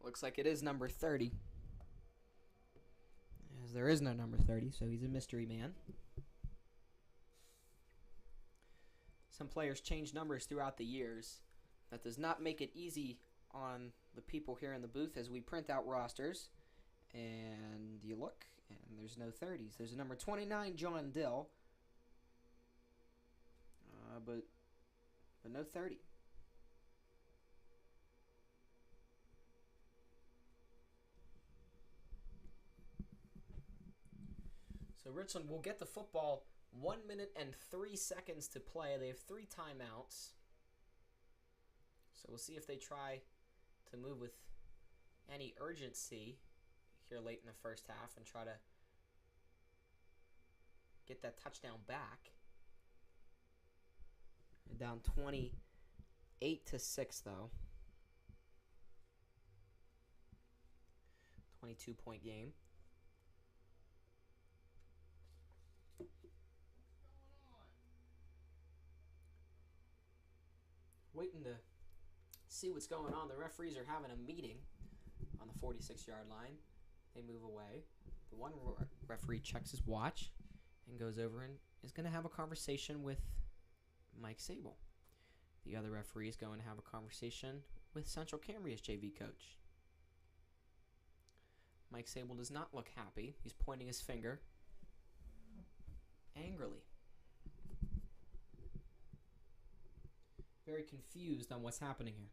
Looks like it is number 30. As there is no number 30, so he's a mystery man. Some players change numbers throughout the years. That does not make it easy on the people here in the booth as we print out rosters. And you look, and there's no 30s. There's a number 29, John Dill. But no 30. So Richland will get the football 1 minute and 3 seconds to play. They have 3 timeouts. So we'll see if they try to move with any urgency here late in the first half and try to get that touchdown back. They're down 28-6 though. 22-point game. Waiting to see what's going on. The referees are having a meeting on the 46-yard line. They move away. The one referee checks his watch and goes over and is going to have a conversation with Mike Sable. The other referee is going to have a conversation with Central Cambria's JV coach. Mike Sable does not look happy. He's pointing his finger angrily. Very confused on what's happening here.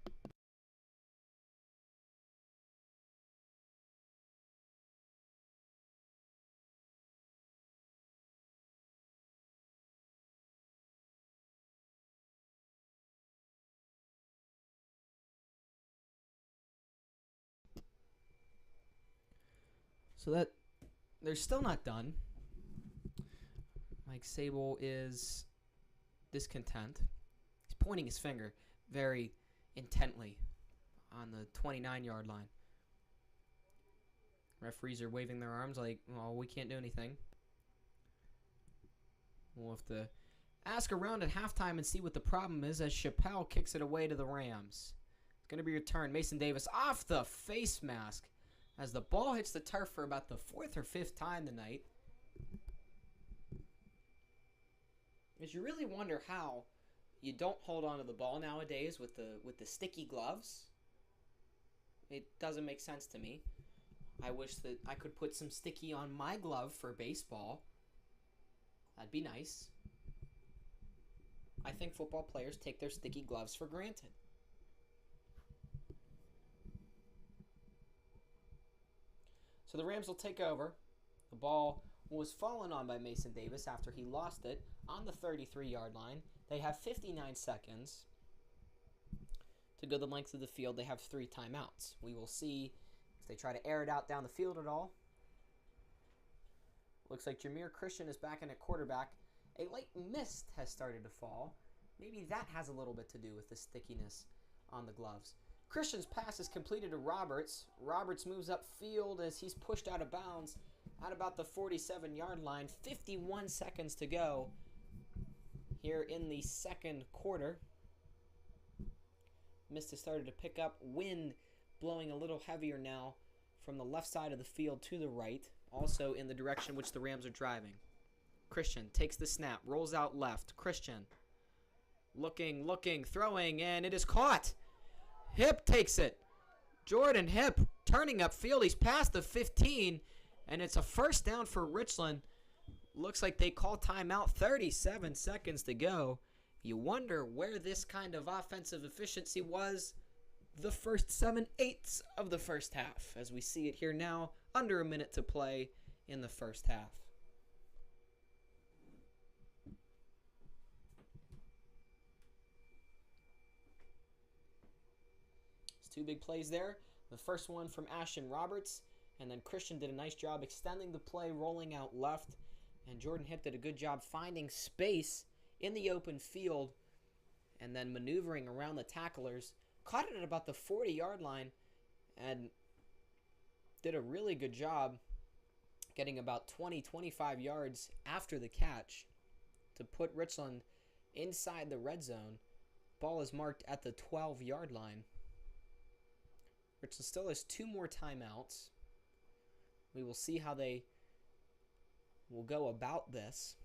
So that they're still not done. Mike Sable is discontent. He's pointing his finger very intently on the 29-yard line. Referees are waving their arms like, well, we can't do anything. We'll have to ask around at halftime and see what the problem is as Chappelle kicks it away to the Rams. It's going to be returned. Mason Davis off the face mask as the ball hits the turf for about the 4th or 5th time tonight. As you really wonder how you don't hold on to the ball nowadays with the sticky gloves. It doesn't make sense to me. I wish that I could put some sticky on my glove for baseball. That'd be nice. I think football players take their sticky gloves for granted. So the Rams will take over. The ball was fallen on by Mason Davis after he lost it on the 33-yard line. They have 59 seconds to go the length of the field. They have 3 timeouts. We will see if they try to air it out down the field at all. Looks like Jameer Christian is back in at quarterback. A light mist has started to fall. Maybe that has a little bit to do with the stickiness on the gloves. Christian's pass is completed to Roberts. Roberts moves upfield as he's pushed out of bounds at about the 47-yard line. 51 seconds to go here in the second quarter. Mist has started to pick up. Wind blowing a little heavier now from the left side of the field to the right, also in the direction which the Rams are driving. Christian takes the snap, rolls out left. Christian looking, throwing, and it is caught. Hip takes it. Jordan Hip turning upfield. He's past the 15, and it's a first down for Richland. looks like they call timeout. 37 seconds to go. You wonder where this kind of offensive efficiency was the first 7/8 of the first half, as we see it here now, under a minute to play in the first half. It's two big plays there. The first one from Ashton Roberts, and then Christian did a nice job extending the play, rolling out left, and Jordan Hipp did a good job finding space in the open field and then maneuvering around the tacklers. Caught it at about the 40-yard line and did a really good job getting about 20-25 yards after the catch to put Richland inside the red zone. Ball is marked at the 12-yard line. Richland still has 2 more timeouts. We will see how they will go about this.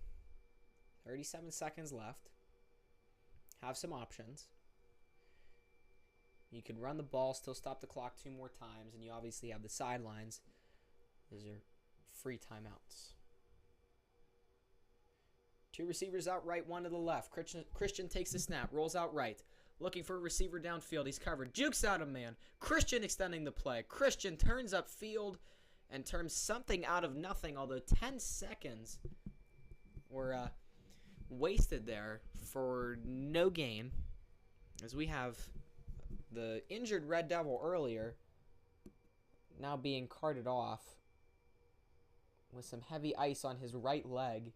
37 seconds left. Have some options. You can run the ball, still stop the clock 2 more times, and you obviously have the sidelines. Those are free timeouts. 2 receivers out right, 1 to the left. Christian takes the snap, rolls out right. Looking for a receiver downfield. He's covered. Jukes out a man. Christian extending the play. Christian turns upfield and turns something out of nothing, although 10 seconds were wasted there for no gain, as we have the injured Red Devil earlier now being carted off with some heavy ice on his right leg.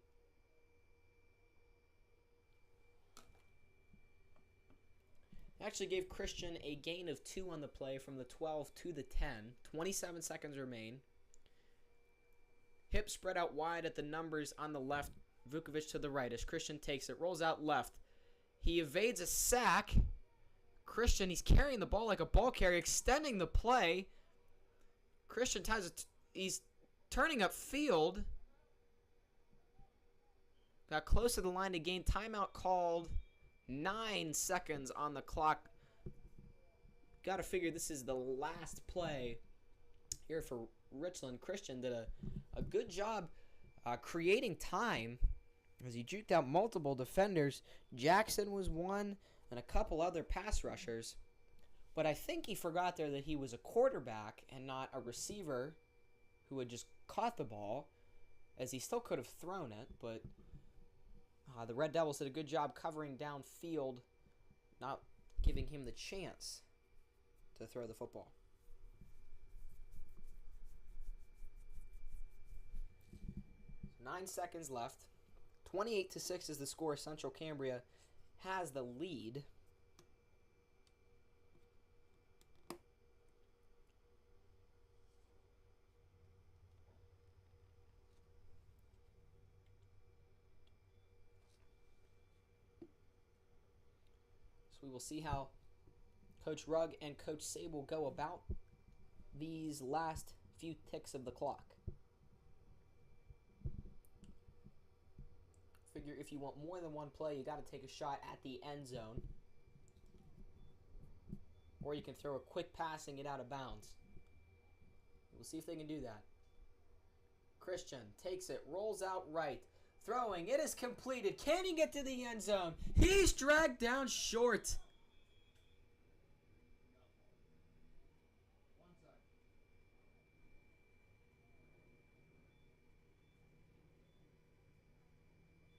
Actually gave Christian a gain of 2 on the play from the 12 to the 10. 27 seconds remain. Hipp spread out wide at the numbers on the left. Vukovic to the right as Christian takes it. Rolls out left. He evades a sack. Christian, he's carrying the ball like a ball carrier, extending the play. Christian he's turning upfield. Got close to the line to gain. Timeout called. 9 seconds on the clock. Got to figure this is the last play here for Richland. Christian did a good job creating time as he juked out multiple defenders. Jackson was one and a couple other pass rushers. But I think he forgot there that he was a quarterback and not a receiver who had just caught the ball, as he still could have thrown it, but the Red Devils did a good job covering downfield, not giving him the chance to throw the football. So 9 seconds left. 28-6 is the score. Central Cambria has the lead. We will see how Coach Rugg and Coach Sable go about these last few ticks of the clock. Figure if you want more than one play, you got to take a shot at the end zone. Or you can throw a quick pass and get out of bounds. We'll see if they can do that. Christian takes it, rolls out right. Throwing, it is completed. Can he get to the end zone? He's dragged down short.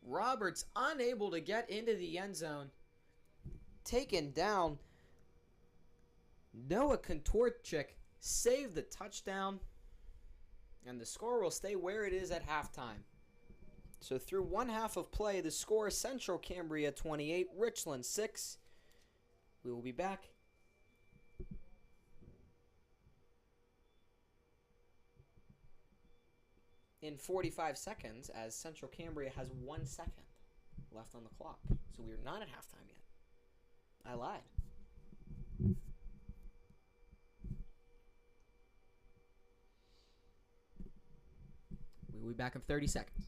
Roberts unable to get into the end zone. Taken down. Noah Kontorchik saved the touchdown. And the score will stay where it is at halftime. So through one half of play, the score Central Cambria 28, Richland 6. We will be back in 45 seconds as Central Cambria has 1 second left on the clock. So we are not at halftime yet. I lied. We will be back in 30 seconds.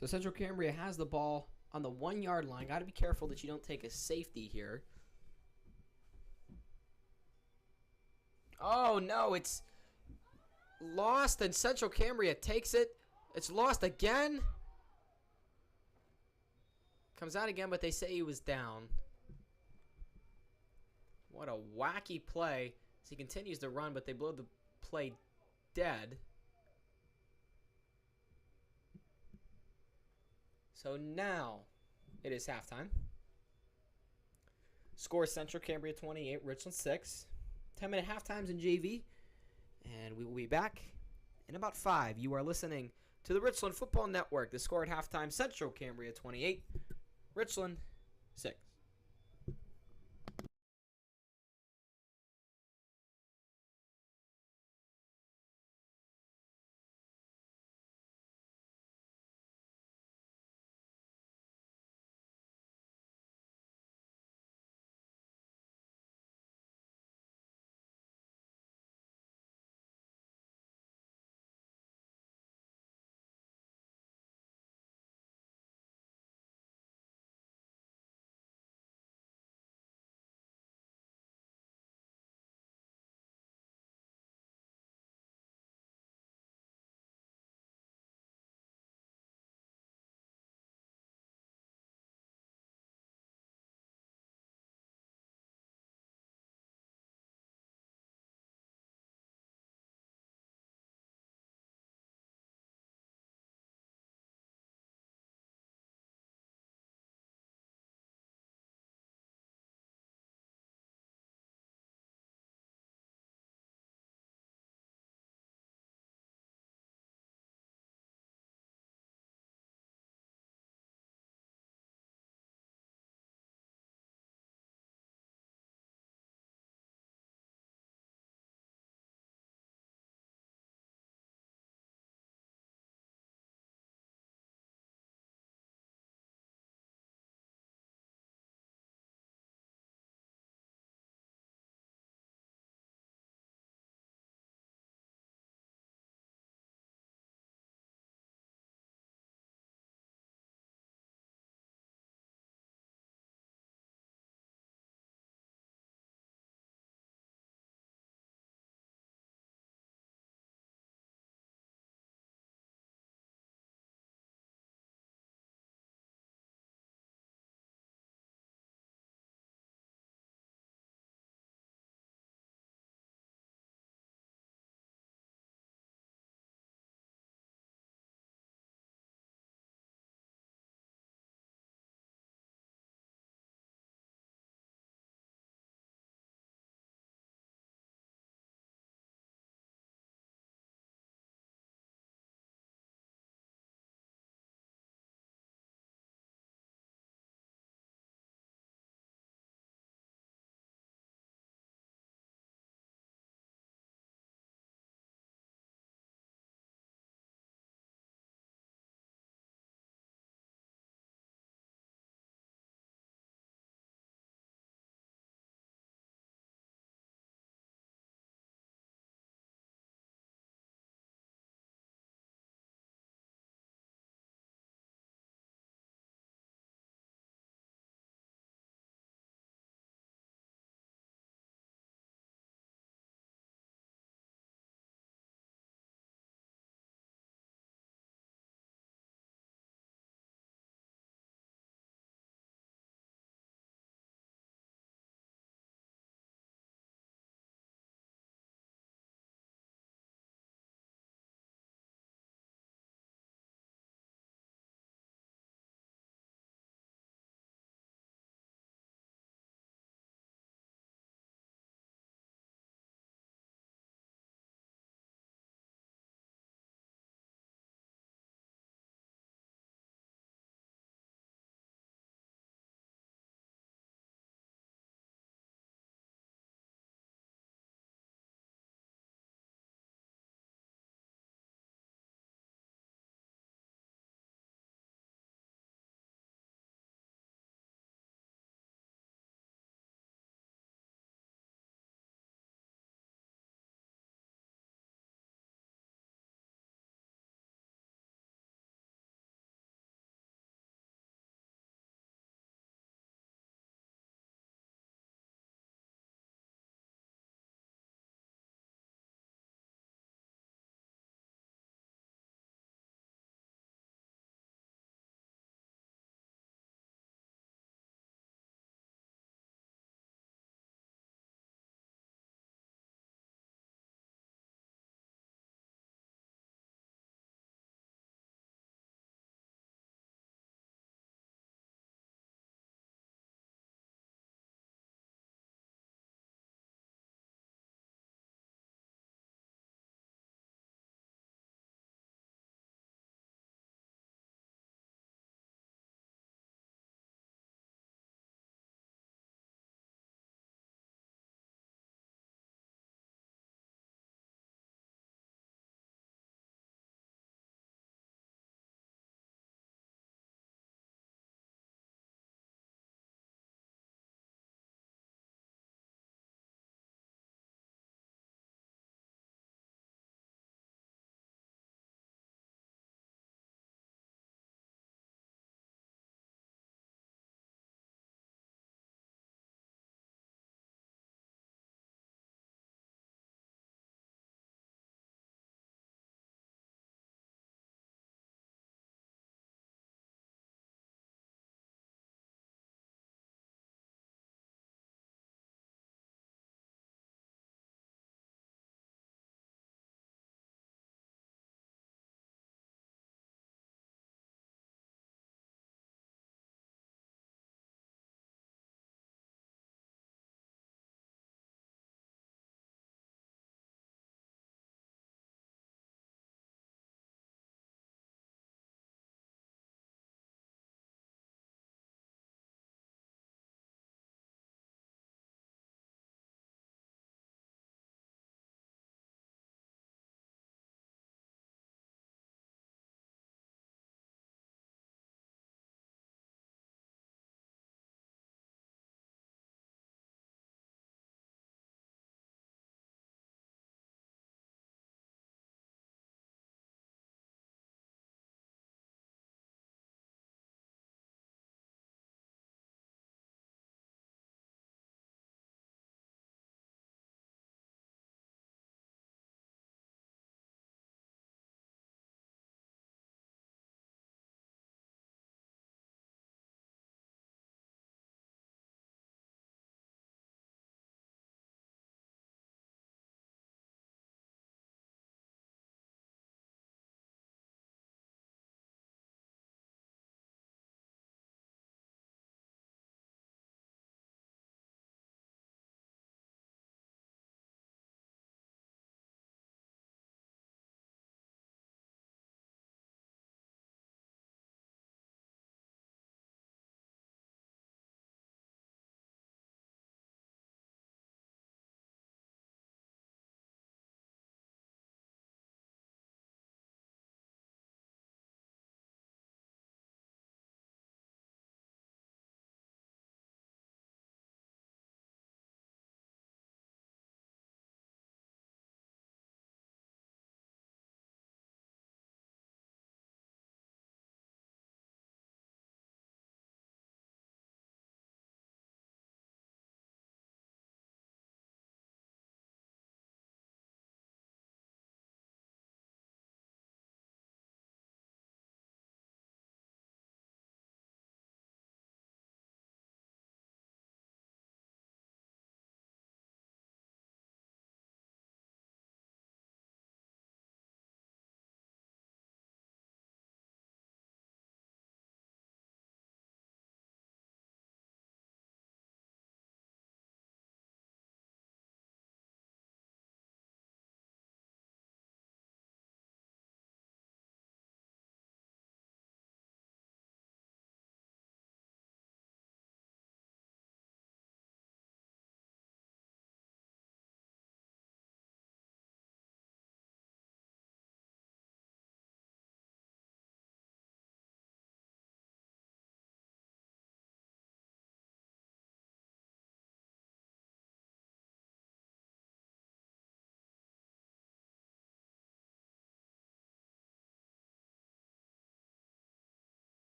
So Central Cambria has the ball on the 1-yard line. Got to be careful that you don't take a safety here. Oh, no, it's lost, and Central Cambria takes it. It's lost again. Comes out again, but they say he was down. What a wacky play. As he continues to run, but they blow the play dead. So now it is halftime. Score Central Cambria 28, Richland 6. 10-minute halftimes in JV. And we will be back in about 5. You are listening to the Richland Football Network. The score at halftime, Central Cambria 28, Richland 6.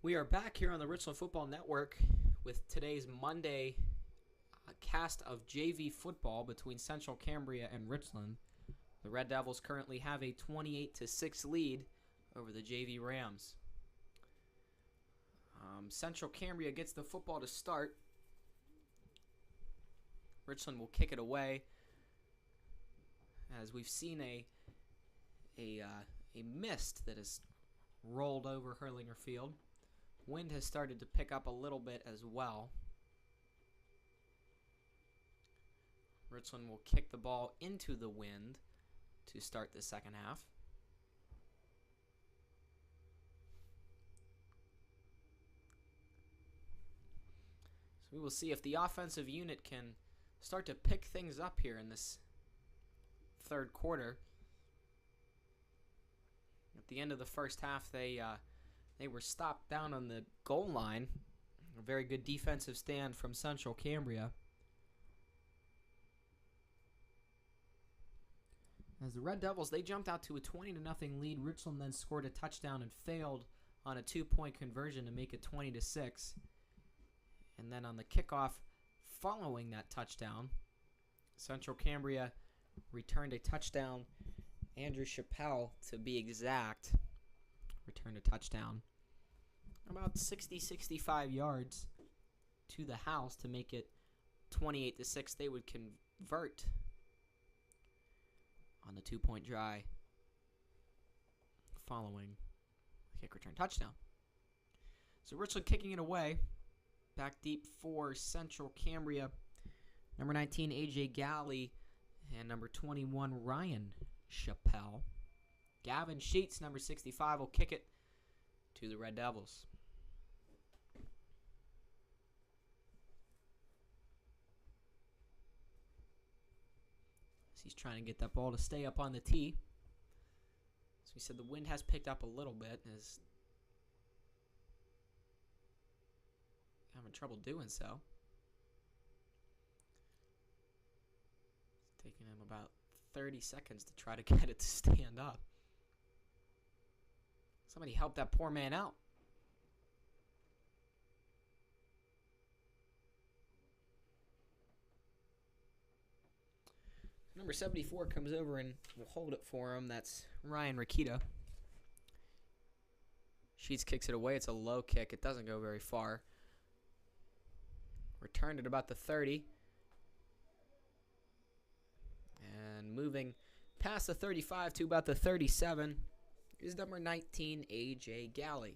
We are back here on the Richland Football Network with today's Monday cast of JV football between Central Cambria and Richland. The Red Devils currently have a 28-6 lead over the JV Rams. Central Cambria gets the football to start. Richland will kick it away, as we've seen a mist that has rolled over Hurlinger Field. Wind has started to pick up a little bit as well. Richland will kick the ball into the wind to start the second half. So we will see if the offensive unit can start to pick things up here in this third quarter. At the end of the first half, they were stopped down on the goal line. A very good defensive stand from Central Cambria. As the Red Devils, they jumped out to a 20-0 lead. Richland then scored a touchdown and failed on a 2-point conversion to make it 20-6. And then on the kickoff following that touchdown, Central Cambria returned a touchdown. Andrew Chappelle, to be exact, returned a touchdown about 60-65 yards to the house to make it 28-6. They would convert on the 2-point try following the kick return touchdown. So Richland kicking it away. Back deep for Central Cambria. Number 19, A.J. Galley, and number 21, Ryan Chappelle. Gavin Sheets, number 65, will kick it to the Red Devils. So he's trying to get that ball to stay up on the tee. So we said the wind has picked up a little bit, as having trouble doing so. It's taking him about 30 seconds to try to get it to stand up. Somebody help that poor man out. Number 74 comes over and will hold it for him. That's Ryan Rakita. Sheets kicks it away. It's a low kick. It doesn't go very far. Returned at about the 30. And moving past the 35 to about the 37 is number 19, A.J. Galley.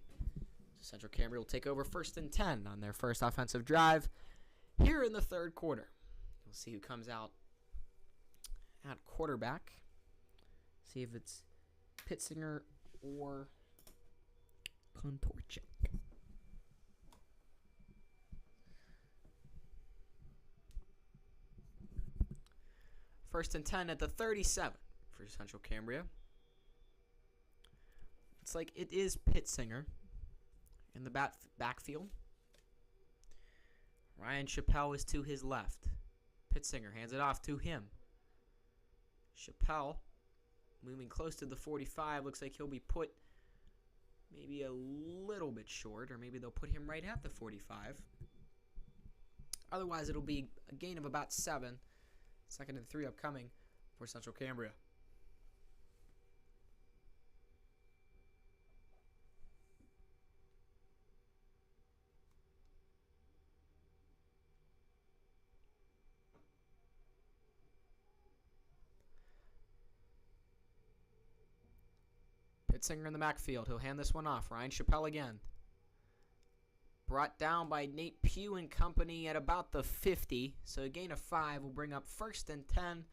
So Central Cambria will take over 1st and 10 on their first offensive drive here in the third quarter. We'll see who comes out at quarterback. See if it's Pitzinger or Kontorchik. 1st and 10 at the 37 for Central Cambria. It's like it is Pitzinger in the backfield. Ryan Chappelle is to his left. Pitzinger hands it off to him. Chappelle moving close to the 45. Looks like he'll be put maybe a little bit short, or maybe they'll put him right at the 45. Otherwise, it'll be a gain of about 7. 2nd and 3 upcoming for Central Cambria. Pitzinger in the backfield. He'll hand this one off. Ryan Chappelle again. Brought down by Nate Pugh and company at about the 50. So a gain of 5 will bring up 1st and 10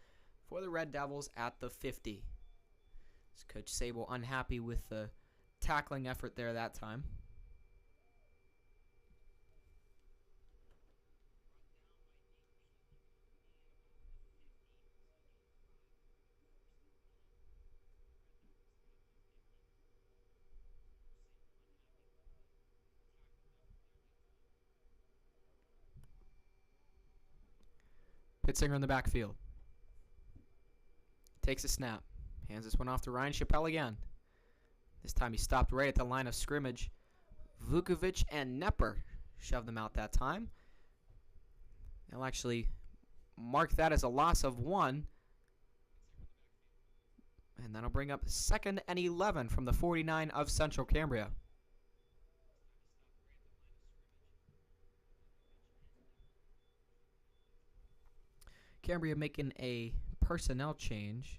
for the Red Devils at the 50. Is Coach Sable unhappy with the tackling effort there that time? Pitzinger in the backfield. Takes a snap. Hands this one off to Ryan Chappelle again. This time he stopped right at the line of scrimmage Vukovic and Nepper shoved them out that time. They'll actually mark that as a loss of 1. And that'll bring up 2nd and 11 from the 49 of Central Cambria. Cambria making a personnel change.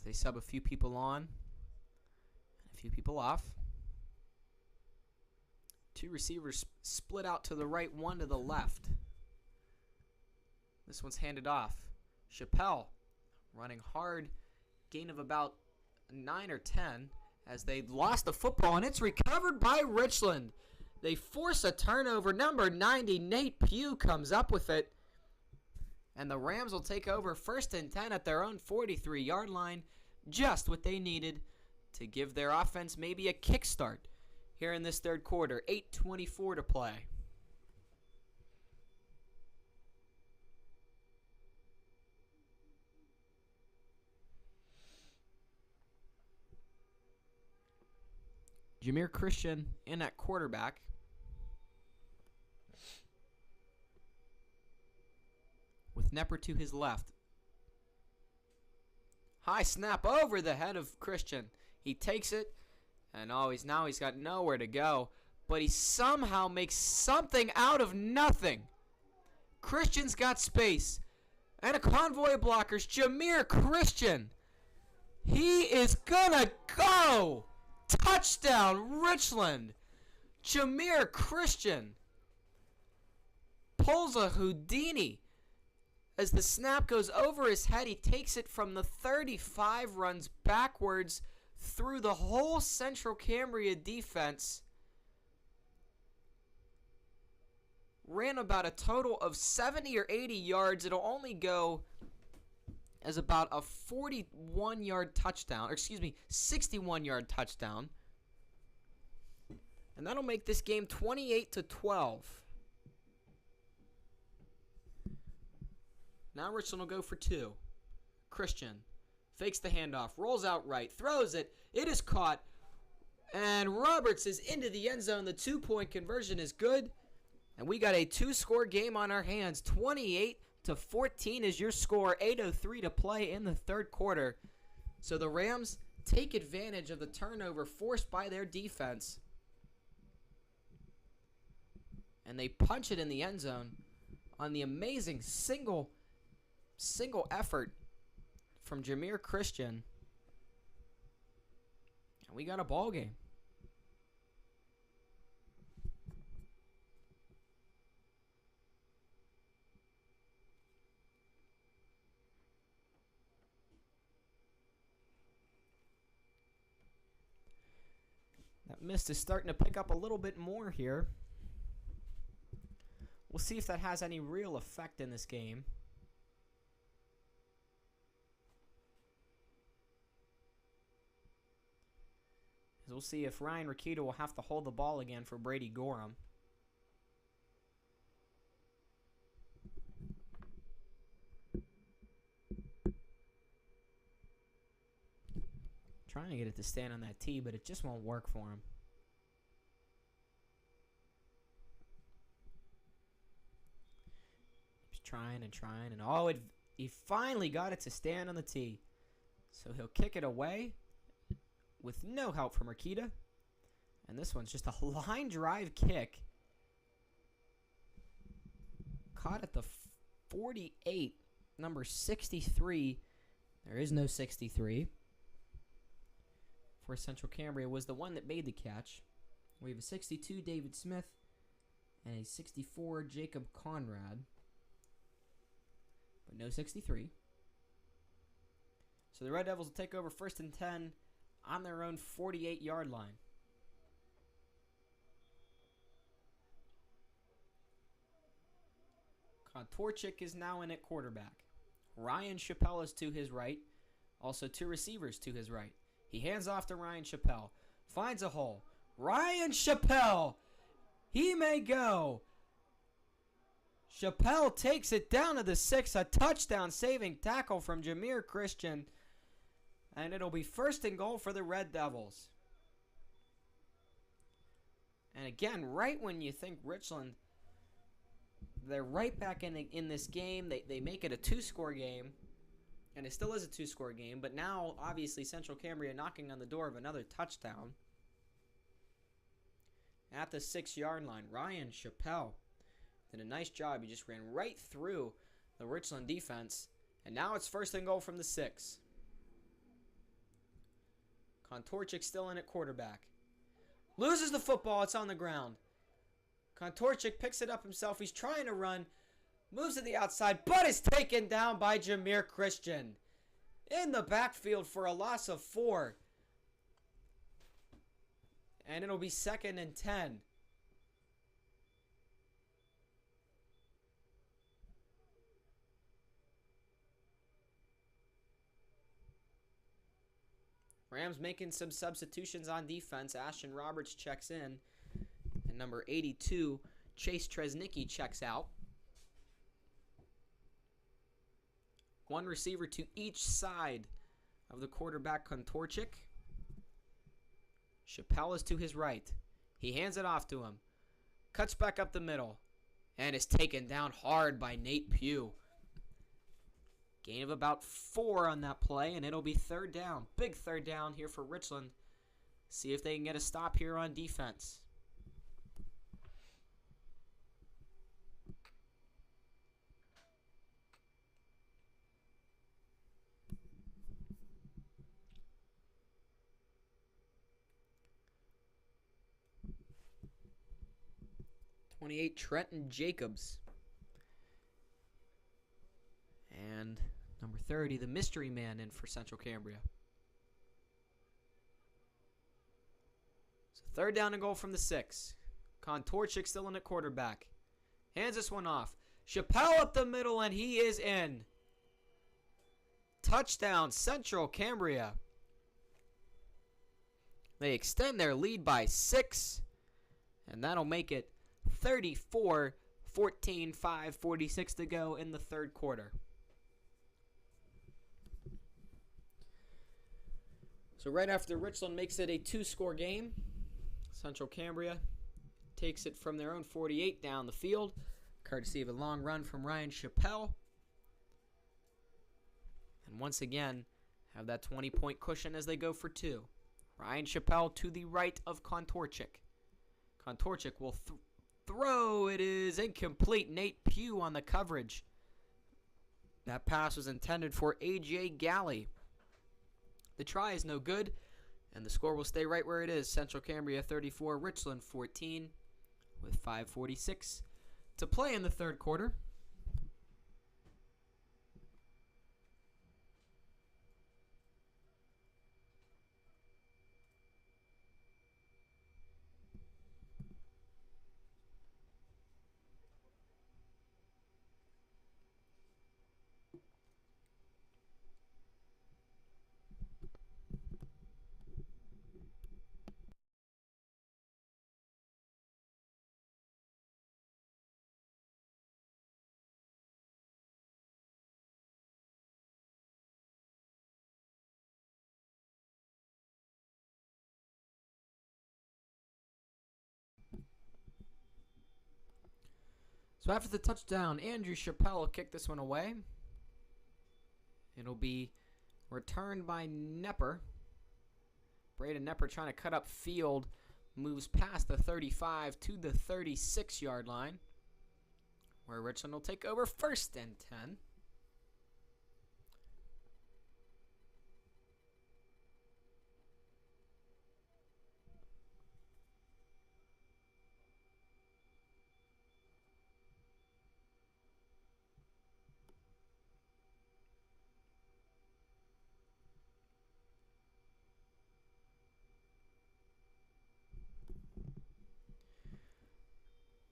They sub a few people on and a few people off. 2 receivers split out to the right, 1 to the left. This one's handed off. Chappelle running hard, gain of about 9 or 10 as they lost the football, and it's recovered by Richland. They force a turnover. Number 90, Nate Pugh, comes up with it. And the Rams will take over 1st and 10 at their own 43-yard line. Just what they needed to give their offense maybe a kickstart here in this third quarter. 8:24 to play. Jameer Christian in at quarterback. With Nepper to his left. High snap over the head of Christian. He takes it, and he's got nowhere to go. But he somehow makes something out of nothing. Christian's got space. And a convoy of blockers. Jameer Christian. He is gonna go. Touchdown, Richland. Jameer Christian pulls a Houdini. As the snap goes over his head, he takes it from the 35, runs backwards through the whole Central Cambria defense. Ran about a total of 70 or 80 yards. It'll only go as about a 61-yard touchdown. 61-yard touchdown. And that'll make this game 28-12. Now Richland will go for 2. Christian fakes the handoff, rolls out right, throws it. It is caught. And Roberts is into the end zone. The 2-point conversion is good. And we got a 2-score game on our hands. 28-14 is your score. 8:03 to play in the third quarter. So the Rams take advantage of the turnover forced by their defense. And they punch it in the end zone on the amazing single effort from Jameer Christian. And we got a ball game. That mist is starting to pick up a little bit more here. We'll see if that has any real effect in this game. We'll see if Ryan Rakita will have to hold the ball again for Brady Gorham. Trying to get it to stand on that tee, but it just won't work for him. He's trying and trying, and he finally got it to stand on the tee. So he'll kick it away with no help from Rakita. And this one's just a line drive kick. Caught at the 48, number 63. There is no 63. For Central Cambria was the one that made the catch. We have a 62, David Smith, and a 64, Jacob Conrad. But no 63. So the Red Devils will take over 1st and 10 on their own 48-yard line. Kontorchik is now in at quarterback. Ryan Chappelle is to his right. Also 2 receivers to his right. He hands off to Ryan Chappelle. Finds a hole. Ryan Chappelle! He may go. Chappelle takes it down to the 6. A touchdown saving tackle from Jameer Christian. And it'll be 1st and goal for the Red Devils. And again, right when you think Richland, they're right back in this game. They make it a 2-score game. And it still is a 2-score game. But now, obviously, Central Cambria knocking on the door of another touchdown. At the 6-yard line, Ryan Chappelle did a nice job. He just ran right through the Richland defense. And now it's 1st and goal from the 6. Kontorchik still in at quarterback. Loses the football. It's on the ground. Kontorchik picks it up himself. He's trying to run. Moves to the outside, but is taken down by Jameer Christian. In the backfield for a loss of 4. And it'll be 2nd and 10. Rams making some substitutions on defense. Ashton Roberts checks in. And number 82, Chase Tresnicki, checks out. One receiver to each side of the quarterback, Kontorchik. Chappelle is to his right. He hands it off to him. Cuts back up the middle. And is taken down hard by Nate Pugh. Gain of about 4 on that play, and it'll be 3rd down. Big 3rd down here for Richland. See if they can get a stop here on defense. Trenton Jacobs. And number 30, the mystery man, in for Central Cambria. So 3rd down and goal from the 6. Kontorchik still in at quarterback. Hands this one off. Chappelle up the middle, and he is in. Touchdown, Central Cambria. They extend their lead by 6. And that'll make it 34-14, 5:46 to go in the 3rd quarter. So right after Richland makes it a 2-score game, Central Cambria takes it from their own 48 down the field, courtesy of a long run from Ryan Chappelle. And once again, have that 20-point cushion as they go for 2. Ryan Chappelle to the right of Kontorchik. Kontorchik will throw. It is incomplete. Nate Pugh on the coverage. That pass was intended for A.J. Galley. The try is no good, and the score will stay right where it is. Central Cambria 34, Richland 14, with 5:46 to play in the 3rd quarter. So after the touchdown, Andrew Chappelle will kick this one away. It'll be returned by Nepper. Braden Nepper trying to cut up field. Moves past the 35 to the 36-yard line, where Richland will take over 1st and 10.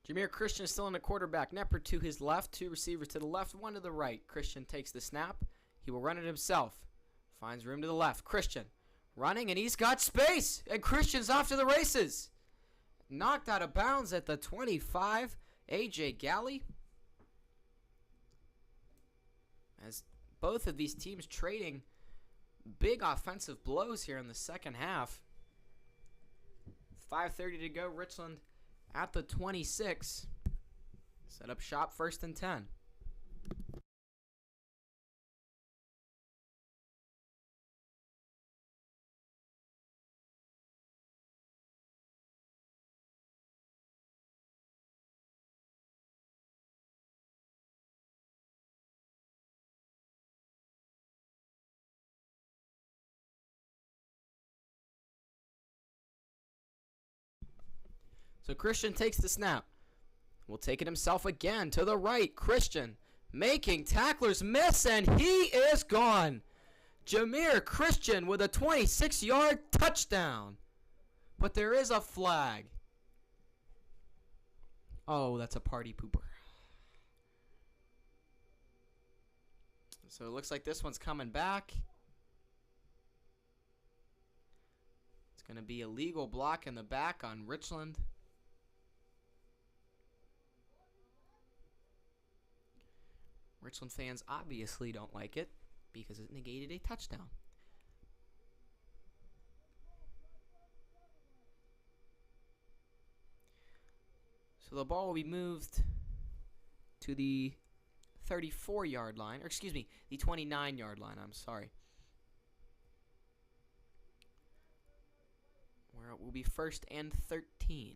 Jameer Christian still in the quarterback. Nepper to his left. 2 receivers to the left, 1 to the right. Christian takes the snap. He will run it himself. Finds room to the left. Christian running, and he's got space. And Christian's off to the races. Knocked out of bounds at the 25. A.J. Galley. As both of these teams trading big offensive blows here in the second half. 5:30 to go. Richland at the 26. Set up shop, 1st and 10. So Christian takes the snap. Will take it himself again to the right. Christian making tacklers miss, and he is gone. Jameer Christian with a 26-yard touchdown. But there is a flag. Oh, that's a party pooper. So it looks like this one's coming back. It's going to be a legal block in the back on Richland. Richland fans obviously don't like it because it negated a touchdown. So the ball will be moved to the 34-yard line, or excuse me, the 29-yard line, I'm sorry. Where it will be 1st and 13.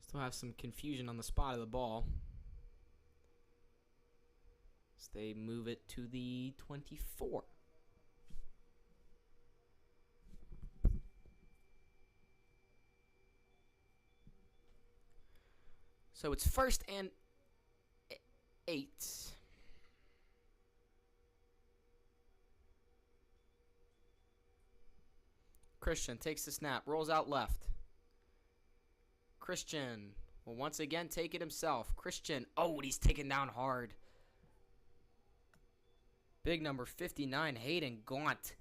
Still have some confusion on the spot of the ball. So they move it to the 24. So it's 1st and 8. Christian takes the snap, rolls out left. Christian will once again take it himself. Christian, oh, he's taken down hard. Big number 59, Hayden Gaunt.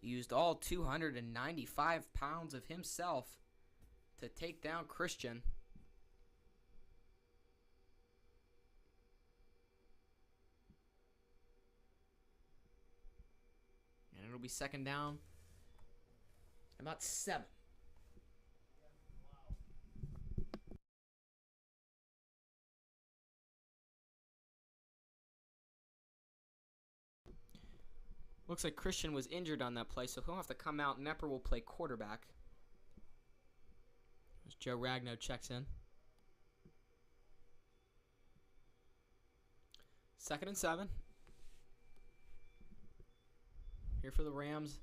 Used all 295 pounds of himself to take down Christian. And it'll be 2nd down. About 7. Looks like Christian was injured on that play, so he'll have to come out. Nepper will play quarterback. As Joe Ragno checks in. 2nd and 7. Here for the Rams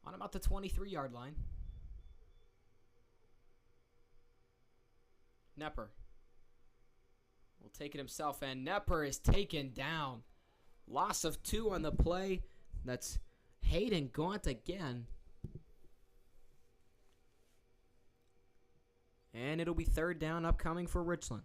on about the 23-yard line. Nepper will take it himself, and Nepper is taken down. Loss of 2 on the play. That's Hayden Gaunt again. And it'll be 3rd down upcoming for Richland.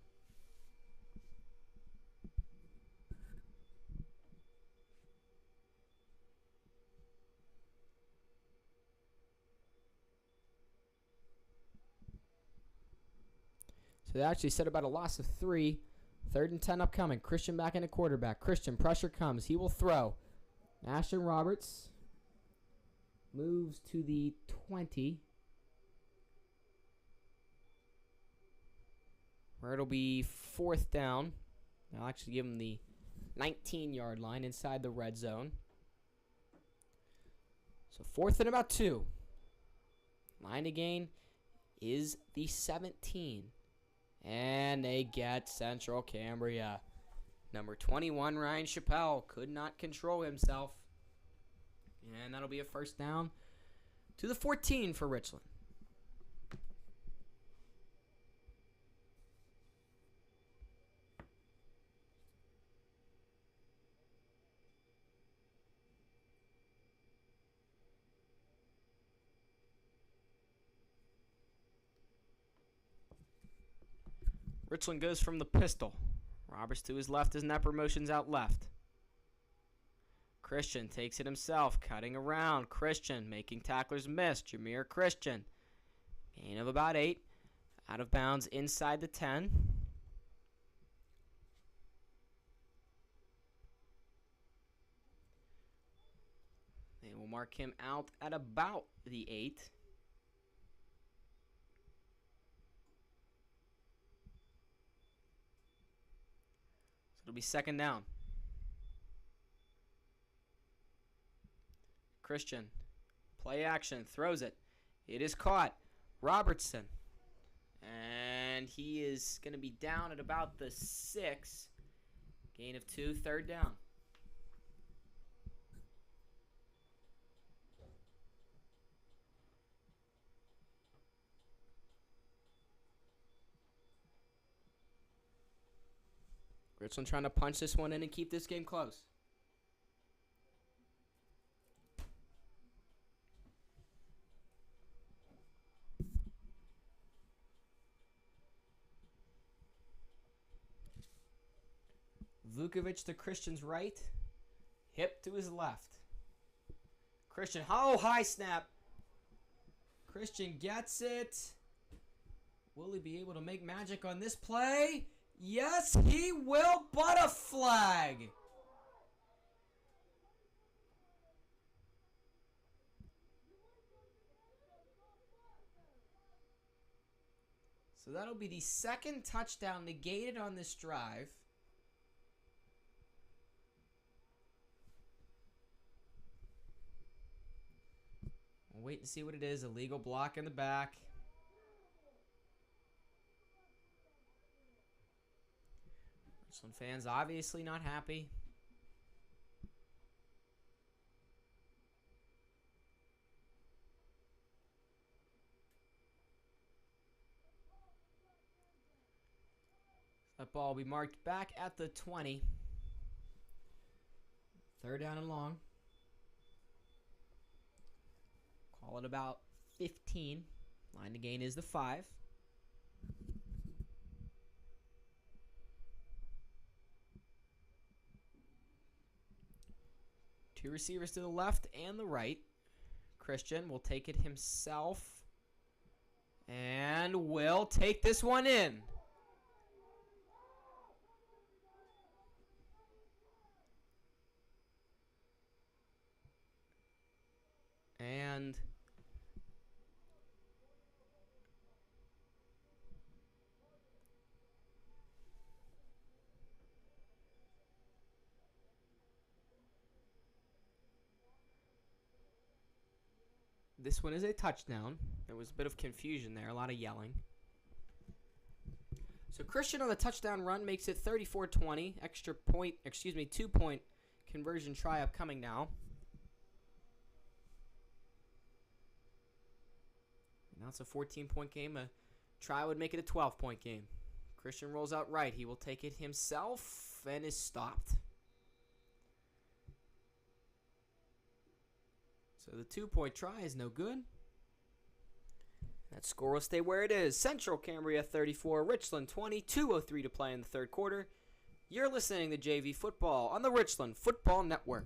So they actually said about a loss of 3. 3rd and 10 upcoming. Christian back in a quarterback. Christian, pressure comes. He will throw. Ashton Roberts moves to the 20, where it'll be 4th down. I'll actually give him the 19-yard line inside the red zone. So 4th and about 2. Line to gain is the 17. And they get Central Cambria. Number 21, Ryan Chappelle, could not control himself. And that'll be a 1st down to the 14 for Richland. Richland goes from the pistol. Roberts to his left as Nepper motions out left. Christian takes it himself, cutting around. Christian making tacklers miss. Jameer Christian. Gain of about 8. Out of bounds inside the 10. They will mark him out at about the 8. So it'll be second down. Christian. Play action. Throws it. It is caught. Robertson. And he is going to be down at about the 6. Gain of 2, third down. Richland trying to punch this one in and keep this game close. Vukovic to Christian's right. Hip to his left. Christian, high snap. Christian gets it. Will he be able to make magic on this play? Yes, he will, but a flag. So that'll be the second touchdown negated on this drive. We'll wait and see what it is. Illegal block in the back. Richland fans obviously not happy. That ball will be marked back at the 20. Third down and long. Call it about 15. Line to gain is the 5. Two receivers to the left and the right. Christian will take it himself. And will take this one in. And this one is a touchdown. There was a bit of confusion there, a lot of yelling. So Christian on the touchdown run makes it 34-20. Extra point, 2-point conversion try upcoming now. Now it's a 14-point game. A try would make it a 12-point game. Christian rolls out right. He will take it himself and is stopped. So the 2-point try is no good. That score will stay where it is. Central Cambria 34, Richland 20, 2:03 to play in the third quarter. You're listening to JV Football on the Richland Football Network.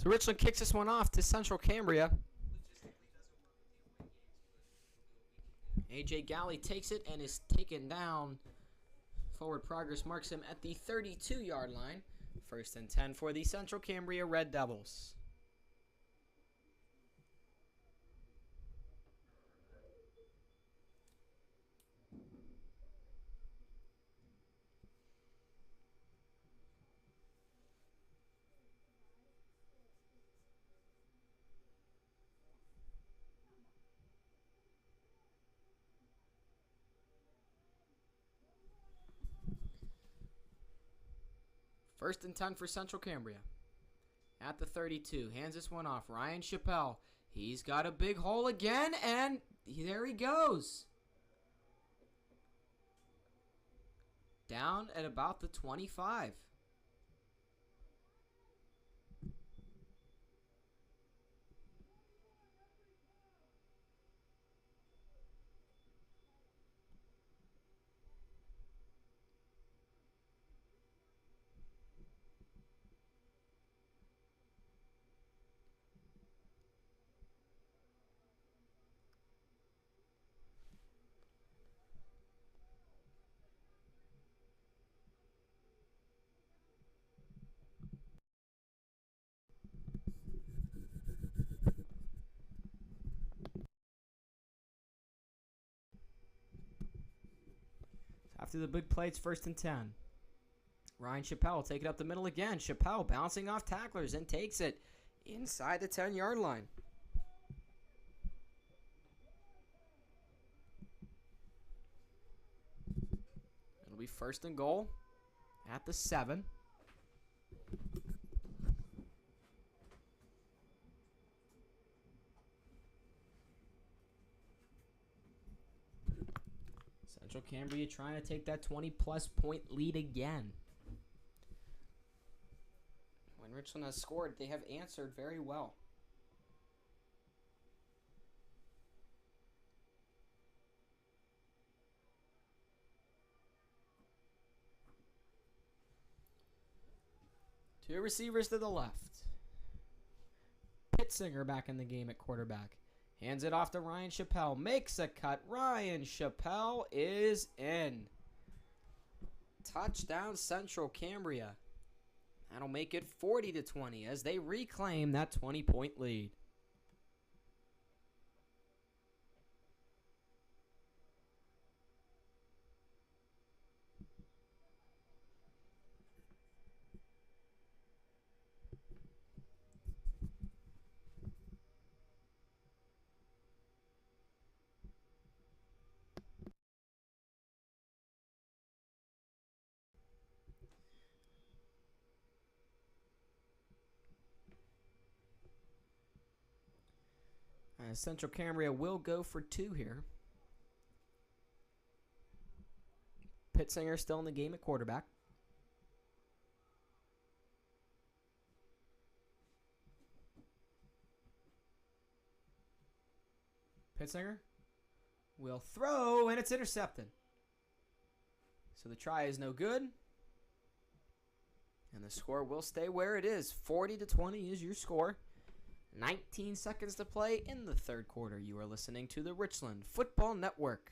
So Richland kicks this one off to Central Cambria. A.J. Galley takes it and is taken down. Forward progress marks him at the 32-yard line. 1st and 10 for the Central Cambria Red Devils. First and 10 for Central Cambria. At the 32, hands this one off. Ryan Chappelle. He's got a big hole again, and there he goes. Down at about the 25. After the big play, it's 1st and 10. Ryan Chappelle will take it up the middle again. Chappelle bouncing off tacklers and takes it inside the 10-yard line. It'll be 1st and goal at the 7. Central Cambria trying to take that 20-plus point lead again. When Richland has scored, they have answered very well. Two receivers to the left. Pittsinger back in the game at quarterback. Hands it off to Ryan Chappelle. Makes a cut. Ryan Chappelle is in. Touchdown Central Cambria. That'll make it 40-20 as they reclaim that 20-point lead. Central Cambria will go for 2 here. Pittsinger still in the game at quarterback. Pittsinger will throw, and it's intercepted. So the try is no good. And the score will stay where it is. 40-20 is your score. 19 seconds to play in the 3rd quarter. You are listening to the Richland Football Network.